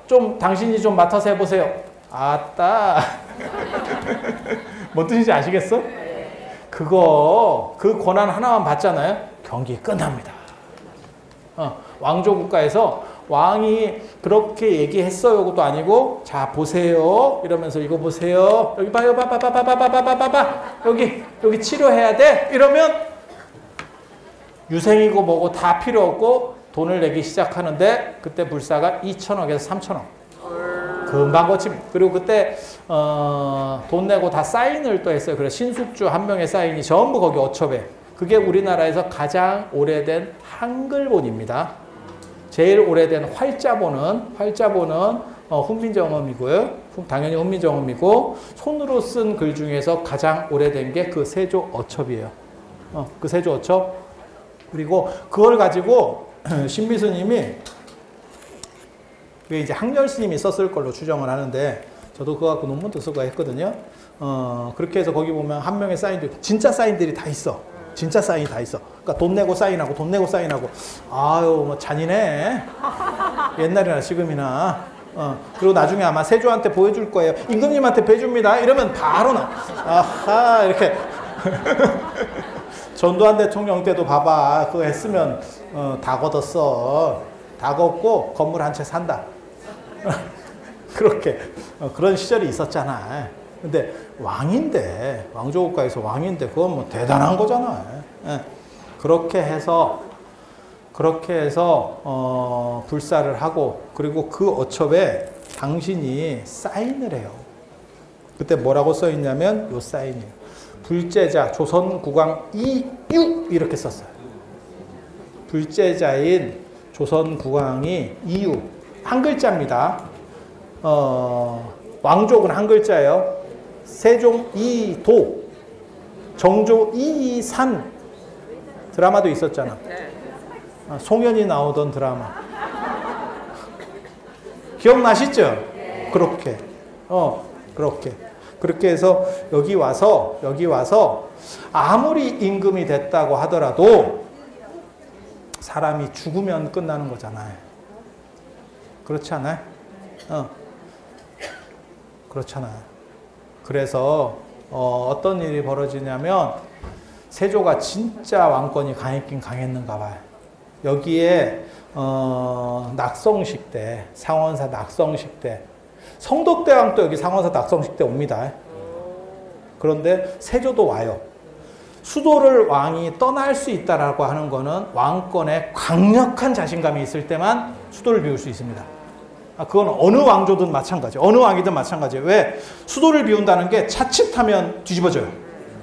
좀 당신이 좀 맡아서 해보세요. 아따. 뭔 뜻인지 아시겠어? 그 권한 하나만 받잖아요. 경기 끝납니다. 왕조 국가에서 왕이 그렇게 얘기했어요도 아니고, 자 보세요 이러면서 이거 보세요, 여기 봐요, 여기 치료해야 돼 이러면 유생이고 뭐고 다 필요 없고 돈을 내기 시작하는데, 그때 불사가 2천억에서 3천억. 금방 고칩니다. 그리고 그때 돈 내고 다 사인을 또 했어요. 그래서 신숙주 한 명의 사인이 전부 거기 어첩에. 그게 우리나라에서 가장 오래된 한글본입니다. 제일 오래된 활자본은 훈민정음이고요. 당연히 훈민정음이고 손으로 쓴 글 중에서 가장 오래된 게 그 세조 어첩이에요. 그 세조 어첩. 그리고 그걸 가지고 신비스님이 그게 이제 항렬 스님이 썼을 걸로 추정을 하는데 저도 그거 갖고 논문도 쓰고 했거든요. 그렇게 해서 거기 보면 한 명의 사인도 진짜 사인들이 다 있어. 진짜 사인이 다 있어. 그러니까 돈 내고 사인하고 돈 내고 사인하고 아유 뭐 잔인해. 옛날이나 지금이나. 그리고 나중에 아마 세조한테 보여줄 거예요. 임금님한테 보여줍니다. 이러면 바로 나. 아하 이렇게. 전두환 대통령 때도 봐봐. 그거 했으면 다 걷었어. 다 걷고 건물 한 채 산다. 그렇게 그런 시절이 있었잖아. 근데 왕인데 왕조국가에서 왕인데 그건 뭐 대단한 거잖아. 그렇게 해서 불사를 하고 그리고 그 어첩에 당신이 사인을 해요. 그때 뭐라고 써 있냐면 요 사인이에요. 불제자 조선국왕 이유 이렇게 썼어요. 불제자인 조선국왕이 이유 한 글자입니다. 왕족은 한 글자예요. 세종 이도 정조 이산 드라마도 있었잖아. 송현이 나오던 드라마 기억나시죠? 그렇게 해서 여기 와서 아무리 임금이 됐다고 하더라도 사람이 죽으면 끝나는 거잖아요. 그렇지 않아요? 그렇잖아요. 그래서 어떤 일이 벌어지냐면 세조가 진짜 왕권이 강했긴 강했는가 봐요. 여기에 낙성식 때 상원사 낙성식 때 성덕대왕도 여기 상원사 낙성식 때 옵니다. 그런데 세조도 와요. 수도를 왕이 떠날 수 있다라고 하는 거는 왕권에 강력한 자신감이 있을 때만 수도를 비울 수 있습니다. 그건 어느 왕조든 마찬가지예요. 어느 왕이든 마찬가지예요. 왜? 수도를 비운다는 게 자칫하면 뒤집어져요.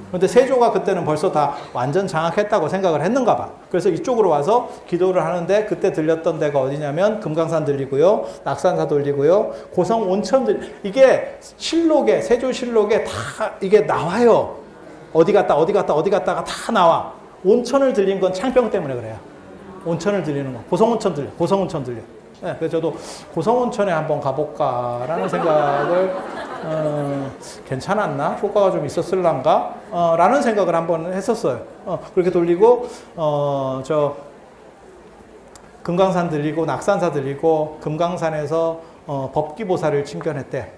그런데 세조가 그때는 벌써 다 완전 장악했다고 생각을 했는가 봐. 그래서 이쪽으로 와서 기도를 하는데 그때 들렸던 데가 어디냐면 금강산 들리고요. 낙산사 들리고요. 고성 온천 이게 실록에 세조실록에 다 이게 나와요. 어디 갔다가 다 나와. 온천을 들린 건 창병 때문에 그래요. 온천을 들리는 거. 고성온천 들려. 네, 그래서 저도 고성온천에 한번 가볼까라는 생각을 괜찮았나? 효과가 좀 있었을란가? 라는 생각을 한번 했었어요. 그렇게 돌리고 저 금강산 들리고 낙산사 들리고 금강산에서 법기보살을 친견했대.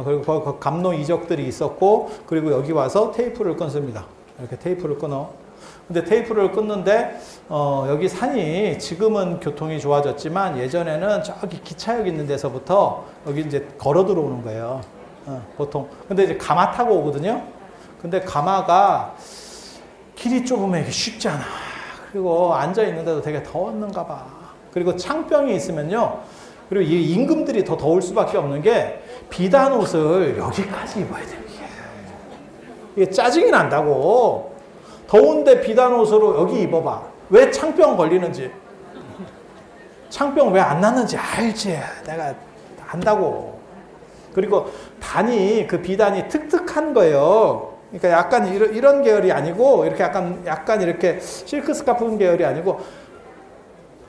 그리고 감로 이적들이 있었고 그리고 여기 와서 테이프를 끊습니다. 이렇게 테이프를 끊어. 근데 테이프를 끊는데 여기 산이 지금은 교통이 좋아졌지만 예전에는 저기 기차역 있는 데서부터 여기 이제 걸어 들어오는 거예요. 보통. 근데 이제 가마 타고 오거든요. 근데 가마가 길이 좁으면 이게 쉽지 않아. 그리고 앉아 있는데도 되게 더웠는가 봐. 그리고 창병이 있으면요. 그리고 이 임금들이 더 더울 수밖에 없는 게 비단 옷을 여기까지 입어야 돼요. 이게 짜증이 난다고. 더운데 비단 옷으로 여기 입어봐. 왜 창병 걸리는지. 창병 왜 안 났는지 알지. 내가 안다고. 그리고 단이 그 비단이 특특한 거예요. 그러니까 약간 이런 계열이 아니고 이렇게 약간 이렇게 실크 스카프 계열이 아니고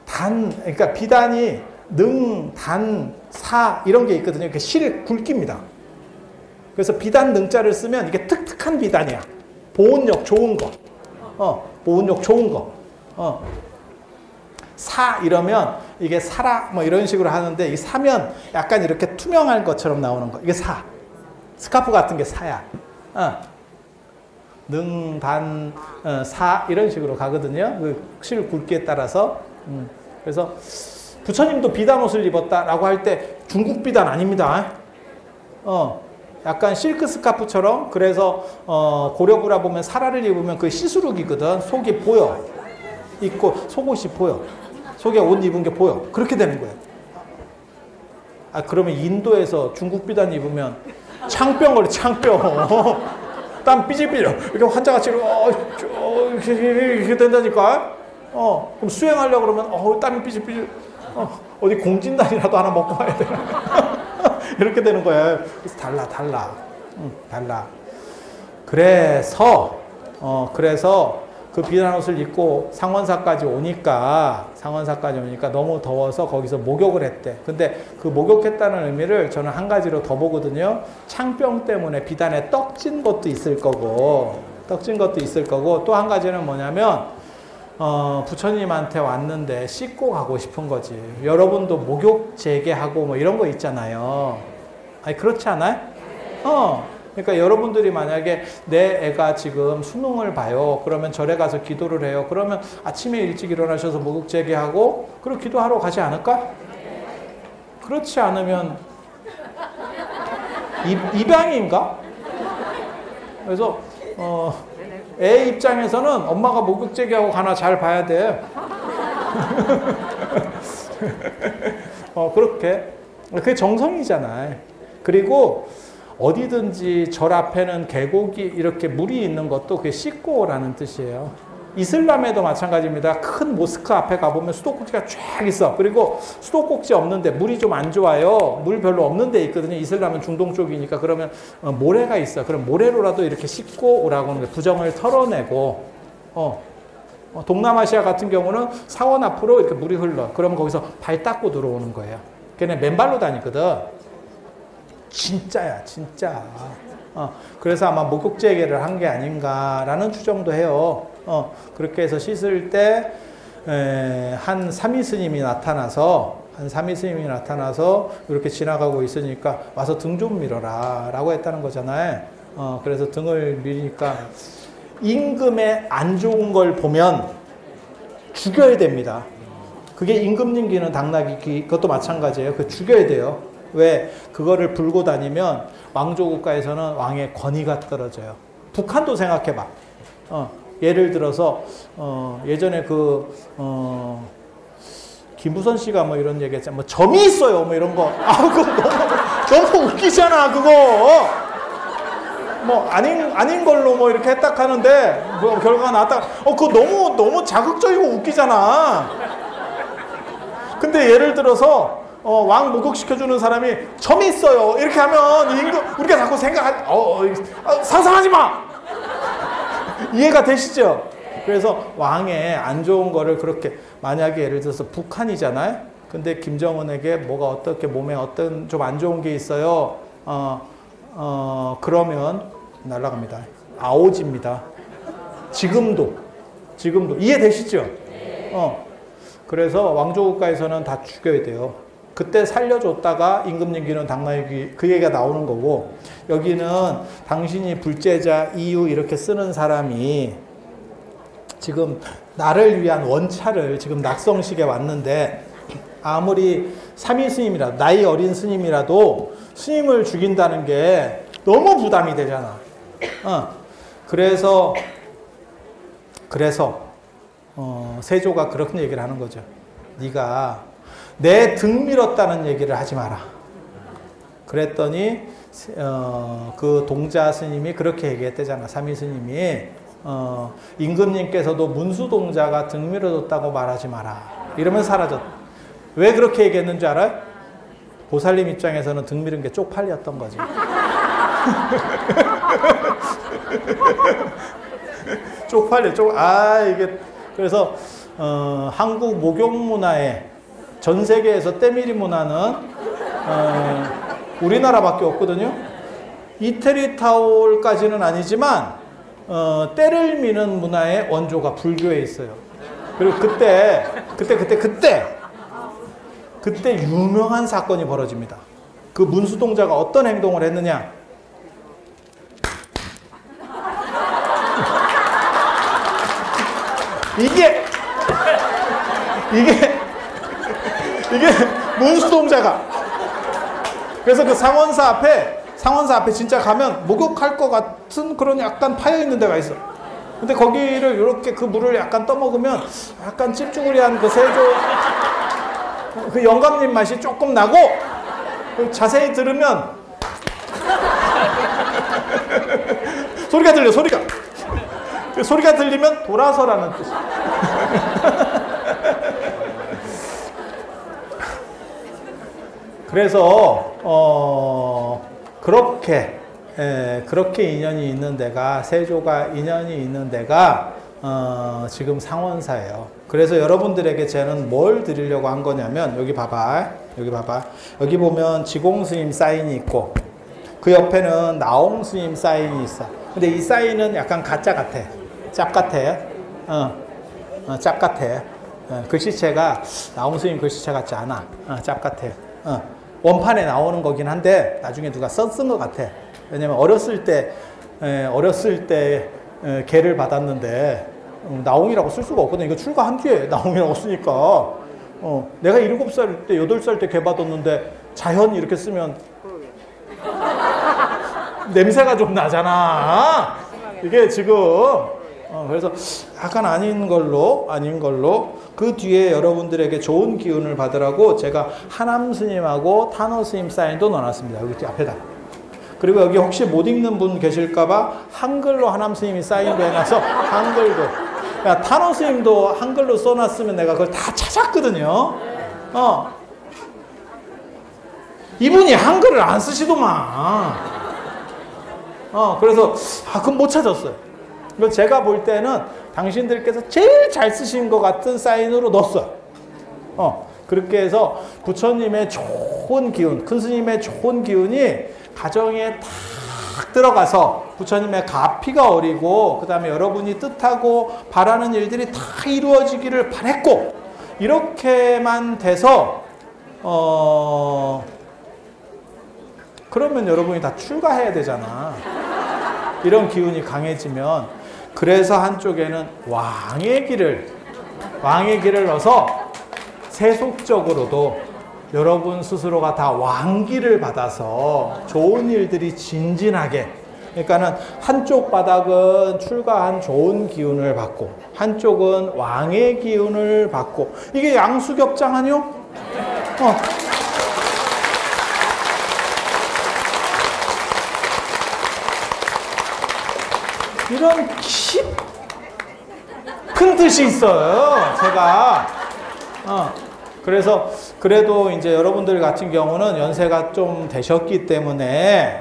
그러니까 비단이 능, 단, 사 이런 게 있거든요. 이렇게 실 굵기입니다. 그래서 비단 능자를 쓰면 이게 특특한 비단이야. 보온력 좋은 거. 보온력 좋은 거. 사 이러면 이게 사라 뭐 이런 식으로 하는데 이 사면 약간 이렇게 투명한 것처럼 나오는 거. 이게 사. 스카프 같은 게 사야. 능, 단, 사 이런 식으로 가거든요. 그 실 굵기에 따라서. 그래서 부처님도 비단 옷을 입었다라고 할 때 중국 비단 아닙니다. 약간 실크 스카프처럼 그래서 고려부라 보면 사라를 입으면 그 시스룩이거든. 속이 보여. 입고 속옷이 보여. 속에 옷 입은 게 보여. 그렇게 되는 거예요. 아, 그러면 인도에서 중국 비단 입으면 창병 걸려, 창병. 땀 삐질삐질. 이렇게 환자같이 이렇게 된다니까. 그럼 수행하려고 그러면, 땀이 삐질삐질. 어디 공진단이라도 하나 먹고 와야 돼. 이렇게 되는 거야. 그래서 달라. 달라. 그래서 그 비단 옷을 입고 상원사까지 오니까 너무 더워서 거기서 목욕을 했대. 근데 그 목욕했다는 의미를 저는 한 가지로 더 보거든요. 창병 때문에 비단에 떡진 것도 있을 거고 또 한 가지는 뭐냐면 부처님한테 왔는데 씻고 가고 싶은 거지. 여러분도 목욕 재개하고 뭐 이런 거 있잖아요. 아니, 그렇지 않아요? 그러니까 여러분들이 만약에 내 애가 지금 수능을 봐요. 그러면 절에 가서 기도를 해요. 그러면 아침에 일찍 일어나셔서 목욕 재개하고 그리고 기도하러 가지 않을까? 그렇지 않으면 입양인가? 그래서 애 입장에서는 엄마가 목욕 재개하고 가나 잘 봐야 돼. 그렇게. 그게 정성이잖아요. 그리고 어디든지 절 앞에는 계곡이 이렇게 물이 있는 것도 그게 씻고 오라는 뜻이에요. 이슬람에도 마찬가지입니다. 큰 모스크 앞에 가보면 수도꼭지가 쫙 있어. 그리고 수도꼭지 없는데 물이 좀 안 좋아요. 물 별로 없는 데 있거든요. 이슬람은 중동 쪽이니까. 그러면 모래가 있어. 그럼 모래로라도 이렇게 씻고 오라고 하는 거예요. 부정을 털어내고. 동남아시아 같은 경우는 사원 앞으로 이렇게 물이 흘러. 그러면 거기서 발 닦고 들어오는 거예요. 걔네 맨발로 다니거든. 진짜야, 진짜. 그래서 아마 목욕 재개를 한 게 아닌가라는 추정도 해요. 그렇게 해서 씻을 때 한 사미 스님이 나타나서 이렇게 지나가고 있으니까 와서 등 좀 밀어라 라고 했다는 거잖아요. 그래서 등을 밀으니까 임금에 안 좋은 걸 보면 죽여야 됩니다. 그게 임금님기는 당나귀, 그것도 마찬가지예요. 그 죽여야 돼요. 왜? 그거를 불고 다니면 왕조 국가에서는 왕의 권위가 떨어져요. 북한도 생각해봐. 예를 들어서 예전에 김부선 씨가 뭐 이런 얘기 했잖아. 뭐 점이 있어요. 뭐 이런 거. 그거 너무 웃기잖아. 그거. 뭐 아닌 걸로 뭐 이렇게 했다 하는데 뭐 결과가 나왔다. 그거 너무 자극적이고 웃기잖아. 근데 예를 들어서 왕 목욕시켜주는 사람이 점이 있어요. 이렇게 하면 우리가 자꾸 상상하지 마! 이해가 되시죠? 그래서 왕의 안 좋은 거를 그렇게, 만약에 예를 들어서 북한이잖아요? 근데 김정은에게 뭐가 어떻게 몸에 어떤 좀 안 좋은 게 있어요. 그러면 날아갑니다. 아오지입니다. 지금도. 이해되시죠? 그래서 왕조국가에서는 다 죽여야 돼요. 그때 살려줬다가 임금님기는 당나귀 그 얘기가 나오는 거고, 여기는 당신이 불제자 이유 이렇게 쓰는 사람이 지금 나를 위한 원차를 지금 낙성식에 왔는데, 아무리 삼위 스님이라도, 나이 어린 스님이라도 스님을 죽인다는 게 너무 부담이 되잖아. 그래서 세조가 그런 얘기를 하는 거죠. 네가 내 등 밀었다는 얘기를 하지 마라. 그랬더니 그 동자 스님이 그렇게 얘기했대잖아. 삼위 스님이 임금님께서도 문수 동자가 등 밀어줬다고 말하지 마라. 이러면 사라졌. 왜 그렇게 얘기했는 줄 알아요? 보살님 입장에서는 등 밀은 게 쪽팔렸던 거지. 쪽팔려. 이게 그래서 한국 목욕 문화에, 전 세계에서 때밀이 문화는 우리나라밖에 없거든요. 이태리 타올까지는 아니지만 때를 미는 문화의 원조가 불교에 있어요. 그리고 그때 유명한 사건이 벌어집니다. 그 문수동자가 어떤 행동을 했느냐? 이게 문수동자가. 그래서 그 상원사 앞에 진짜 가면 목욕할 것 같은 그런 약간 파여 있는 데가 있어. 근데 거기를 이렇게 그 물을 약간 떠먹으면 약간 찝쭈구리한 그 세조 그 영감님 맛이 조금 나고, 자세히 들으면 소리가 들려, 소리가. 소리가 들리면 돌아서라는 뜻이에요. 그래서 그렇게 인연이 있는 데가, 세조가 인연이 있는 데가 지금 상원사예요. 그래서 여러분들에게 저는 뭘 드리려고 한 거냐면, 여기 봐봐. 여기 보면 지공스님 사인이 있고, 그 옆에는 나홍 스님 사인이 있어. 근데 이 사인은 약간 가짜 같아. 짭 같아. 짭 같아. 글씨체가 나홍 스님 글씨체 같지 않아. 짭 같아. 원판에 나오는 거긴 한데 나중에 누가 쓴 것 같아. 왜냐면 어렸을 때 개를 받았는데 나홍이라고 쓸 수가 없거든. 이거 출가한 뒤에 나홍이라고 쓰니까 내가 7살 때 8살 때 개 받았는데 자현 이렇게 쓰면 냄새가 좀 나잖아. 이게 지금 그래서 약간 아닌 걸로 그 뒤에 여러분들에게 좋은 기운을 받으라고 제가 하남 스님하고 탄호 스님 사인도 넣어놨습니다. 여기 앞에다. 그리고 여기 혹시 못 읽는 분 계실까봐 한글로 하남 스님이 사인도 해놔서 한글도. 야, 탄호 스님도 한글로 써놨으면 내가 그걸 다 찾았거든요. 이분이 한글을 안 쓰시더만. 그래서 그건 못 찾았어요. 제가 볼 때는 당신들께서 제일 잘 쓰신 것 같은 사인으로 넣었어요. 그렇게 해서 부처님의 좋은 기운, 큰 스님의 좋은 기운이 가정에 탁 들어가서 부처님의 가피가 어리고 그 다음에 여러분이 뜻하고 바라는 일들이 다 이루어지기를 바랬고, 이렇게만 돼서 그러면 여러분이 다 출가해야 되잖아. 이런 기운이 강해지면. 그래서 한쪽에는 왕의 길을 넣어서 세속적으로도 여러분 스스로가 다 왕기를 받아서 좋은 일들이 진진하게, 그러니까는 한쪽 바닥은 출가한 좋은 기운을 받고 한쪽은 왕의 기운을 받고, 이게 양수겹장 아니요? 이런 큰 뜻이 있어요, 제가. 그래서 그래도 이제 여러분들 같은 경우는 연세가 좀 되셨기 때문에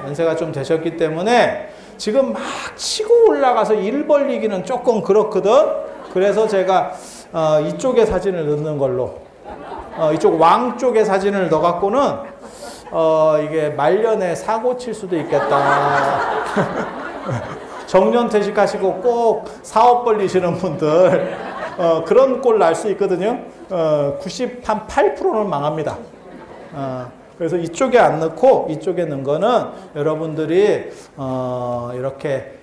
지금 막 치고 올라가서 일 벌리기는 조금 그렇거든. 그래서 제가 이쪽에 사진을 넣는 걸로, 이쪽 왕 쪽에 사진을 넣어갖고는 이게 말년에 사고 칠 수도 있겠다. 정년퇴직하시고 꼭 사업 벌리시는 분들 그런 꼴 날 수 있거든요. 98%는 망합니다. 그래서 이쪽에 안 넣고 이쪽에 넣은 거는 여러분들이 이렇게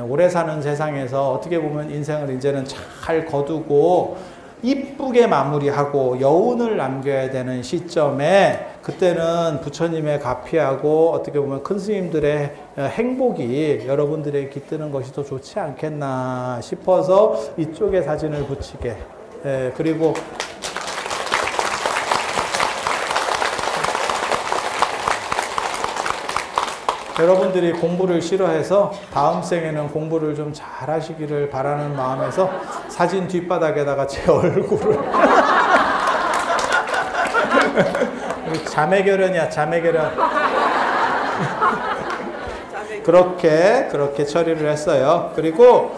오래 사는 세상에서 어떻게 보면 인생을 이제는 잘 거두고 이쁘게 마무리하고 여운을 남겨야 되는 시점에, 그때는 부처님의 가피하고 어떻게 보면 큰 스님들의 행복이 여러분들에게 깃드는 것이 더 좋지 않겠나 싶어서 이쪽에 사진을 붙이게. 그리고 여러분들이 공부를 싫어해서 다음 생에는 공부를 좀 잘 하시기를 바라는 마음에서 사진 뒷바닥에다가 제 얼굴을 자매결연이야, 자매결연. 그렇게 처리를 했어요. 그리고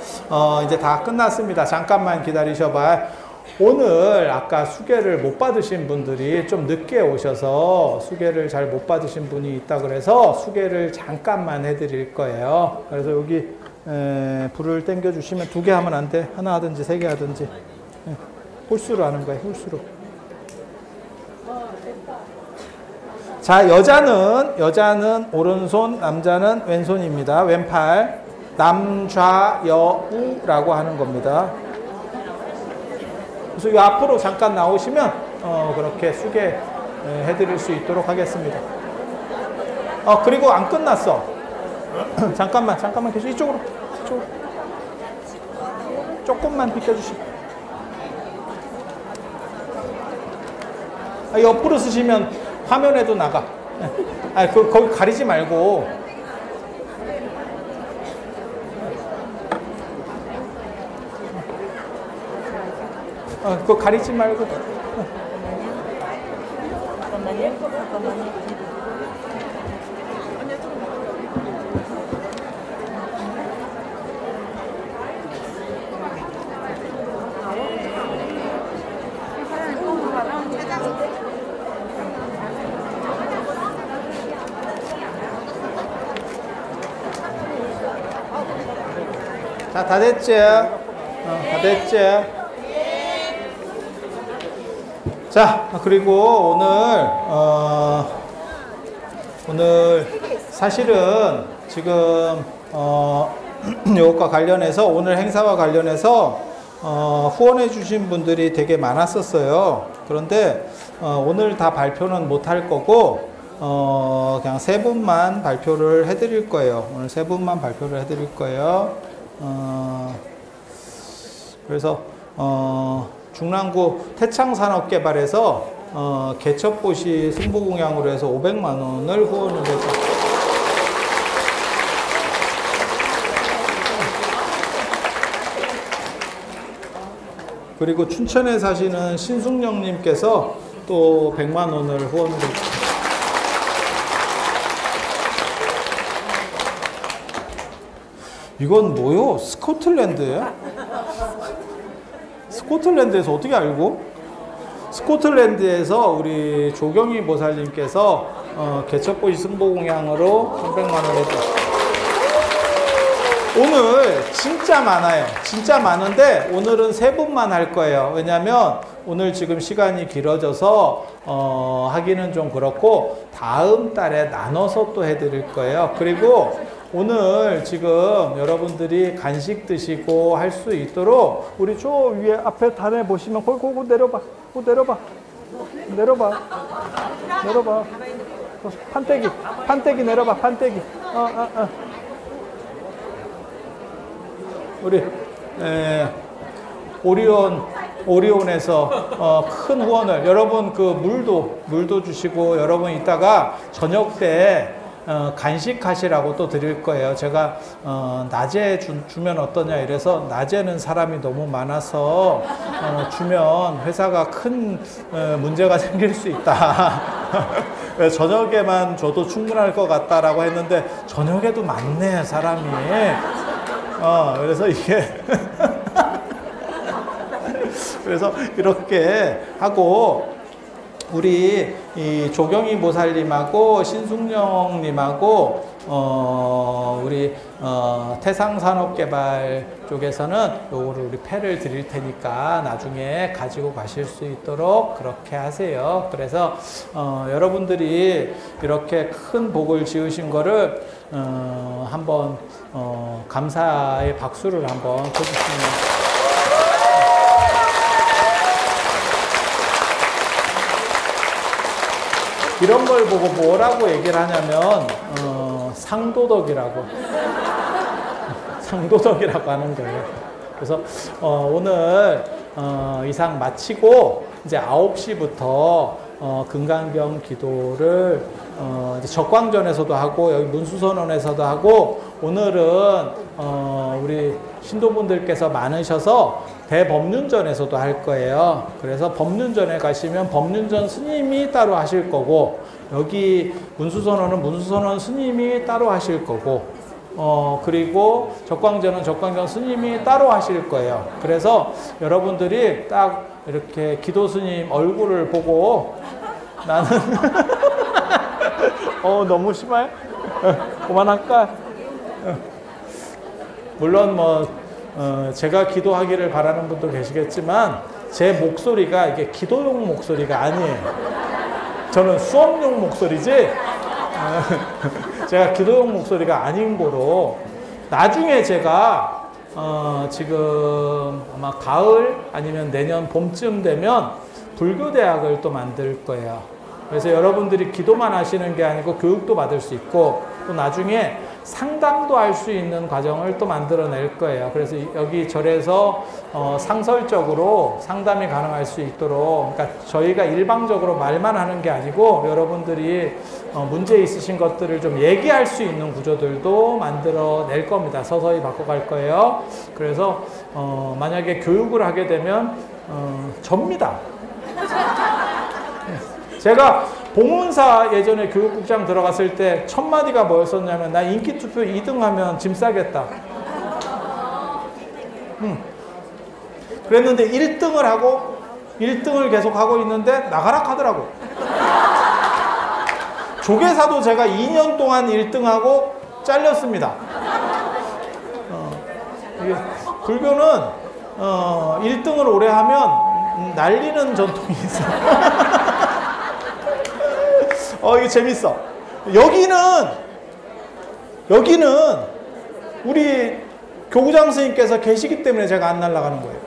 이제 다 끝났습니다. 잠깐만 기다리셔봐. 오늘 아까 수계를 못 받으신 분들이 좀 늦게 오셔서 수계를 잘 못 받으신 분이 있다 그래서 수계를 잠깐만 해드릴 거예요. 그래서 여기 불을 당겨 주시면 2개 하면 안 돼. 하나 하든지 3개 하든지. 홀수로 하는 거예요. 홀수로. 자, 여자는 오른손, 남자는 왼손입니다. 왼팔. 남좌여우라고 하는 겁니다. 그래서 이 앞으로 잠깐 나오시면 그렇게 수계 해드릴 수 있도록 하겠습니다. 그리고 안 끝났어. 잠깐만 계속 이쪽으로. 조금만 비켜주시고. 옆으로 쓰시면 화면에도 나가. 거기 가리지 말고. 그거 가리지 말고. 잠깐만요. 자, 다 됐지? 다 됐지? 자, 그리고 오늘 사실은 지금 이것과 관련해서 오늘 행사와 관련해서 후원해 주신 분들이 되게 많았었어요. 그런데 오늘 다 발표는 못 할 거고 그냥 세 분만 발표를 해드릴 거예요. 오늘 세 분만 발표를 해드릴 거예요. 그래서 중랑구 태창산업개발에서 개척보시 승부공양으로 해서 500만 원을 후원을 해서 그리고 춘천에 사시는 신숙영님께서 또 100만 원을 후원을 했습니다. 이건 뭐요? 스코틀랜드예요? 스코틀랜드에서 어떻게 알고? 스코틀랜드에서 우리 조경희 보살님께서 개척보시 승보공양으로 300만 원을 했다. 오늘 진짜 많아요. 진짜 많은데 오늘은 세 분만 할 거예요. 왜냐면 오늘 지금 시간이 길어져서 하기는 좀 그렇고 다음 달에 나눠서 또 해드릴 거예요. 그리고 오늘 지금 여러분들이 간식 드시고 할 수 있도록 우리 저 위에 앞에 단에 보시면 거기 내려봐. 내려봐. 판때기 내려봐. 판때기. 우리 오리온에서 큰 후원을 여러분 그 물도 주시고 여러분 이따가 저녁 때 간식하시라고 또 드릴 거예요. 제가 낮에 주면 어떠냐 이래서 낮에는 사람이 너무 많아서 주면 회사가 큰 문제가 생길 수 있다. 저녁에만 줘도 충분할 것 같다라고 했는데 저녁에도 많네 사람이. 그래서 이게 그래서 이렇게 하고 우리 이 조경희 보살님하고 신숙영님하고 우리 태상산업개발 쪽에서는 요거를 우리 패를 드릴 테니까 나중에 가지고 가실 수 있도록 그렇게 하세요. 그래서 여러분들이 이렇게 큰 복을 지으신 거를 한번 감사의 박수를 한번 쳐주시면. 이런 걸 보고 뭐라고 얘기를 하냐면 상도덕이라고 하는 거예요. 그래서 오늘 이상 마치고 이제 9시부터 금강경 기도를 이제 적광전에서도 하고 여기 문수선원에서도 하고 오늘은 우리 신도분들께서 많으셔서 대법륜전에서도 할 거예요. 그래서 법륜전에 가시면 법륜전 스님이 따로 하실 거고 여기 문수선원은 문수선원 스님이 따로 하실 거고 그리고 적광전은 적광전 스님이 따로 하실 거예요. 그래서 여러분들이 딱 이렇게 기도 스님 얼굴을 보고 나는 너무 심해? 그만할까? 물론 제가 기도하기를 바라는 분도 계시겠지만 제 목소리가 이게 기도용 목소리가 아니에요. 저는 수업용 목소리지 제가 기도용 목소리가 아닌 거로 나중에 제가 지금 아마 가을 아니면 내년 봄쯤 되면 불교대학을 또 만들 거예요. 그래서 여러분들이 기도만 하시는 게 아니고 교육도 받을 수 있고 또 나중에 상담도 할 수 있는 과정을 또 만들어낼 거예요. 그래서 여기 절에서 상설적으로 상담이 가능할 수 있도록, 그러니까 저희가 일방적으로 말만 하는 게 아니고 여러분들이 문제 있으신 것들을 좀 얘기할 수 있는 구조들도 만들어낼 겁니다. 서서히 바꿔갈 거예요. 그래서 만약에 교육을 하게 되면 접니다. 제가 봉은사 예전에 교육국장 들어갔을 때 첫 마디가 뭐였었냐면, 나 인기투표 2등 하면 짐 싸겠다. 그랬는데 1등을 하고 1등을 계속 하고 있는데 나가라 하더라고. 조계사도 제가 2년 동안 1등하고 잘렸습니다. 이게 불교는 1등을 오래 하면 날리는 전통이 있어. 이거 재밌어. 여기는 우리 교구장 스님께서 계시기 때문에 제가 안 날아가는 거예요.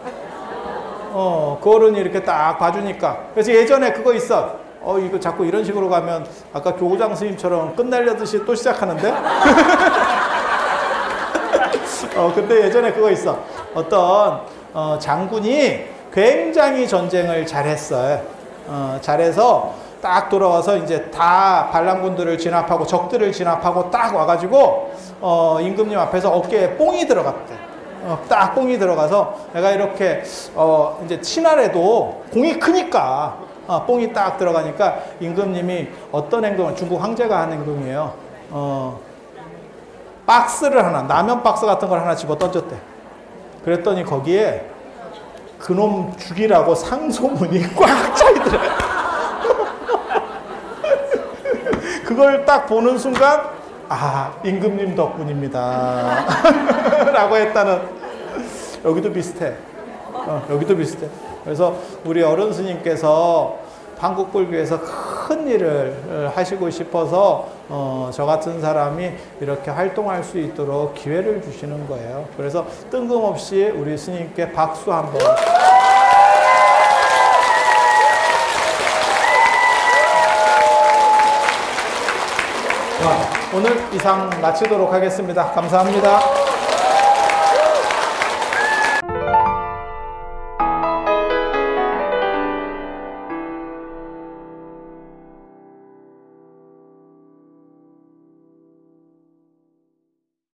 그 어른이 이렇게 딱 봐주니까. 그래서 예전에 그거 있어. 이거 자꾸 이런 식으로 가면 아까 교구장 스님처럼 끝날려듯이 또 시작하는데? 근데 예전에 그거 있어. 어떤 장군이 굉장히 전쟁을 잘했어요. 잘해서 딱 돌아와서 이제 다 반란군들을 진압하고 적들을 진압하고 딱 와가지고 임금님 앞에서 어깨에 뽕이 들어갔대. 딱 뽕이 들어가서 내가 이렇게 이제 친하래도 공이 크니까 뽕이 딱 들어가니까 임금님이 어떤 행동을, 중국 황제가 한 행동이에요. 박스를 하나, 라면 박스 같은 걸 하나 집어 던졌대. 그랬더니 거기에 그놈 죽이라고 상소문이 꽉 차있더래. 그걸 딱 보는 순간, 임금님 덕분입니다. 라고 했다는. 여기도 비슷해. 여기도 비슷해. 그래서 우리 어른 스님께서 한국불교에서 큰 일을 하시고 싶어서 저 같은 사람이 이렇게 활동할 수 있도록 기회를 주시는 거예요. 그래서 뜬금없이 우리 스님께 박수 한번. 오늘 이상 마치도록 하겠습니다. 감사합니다.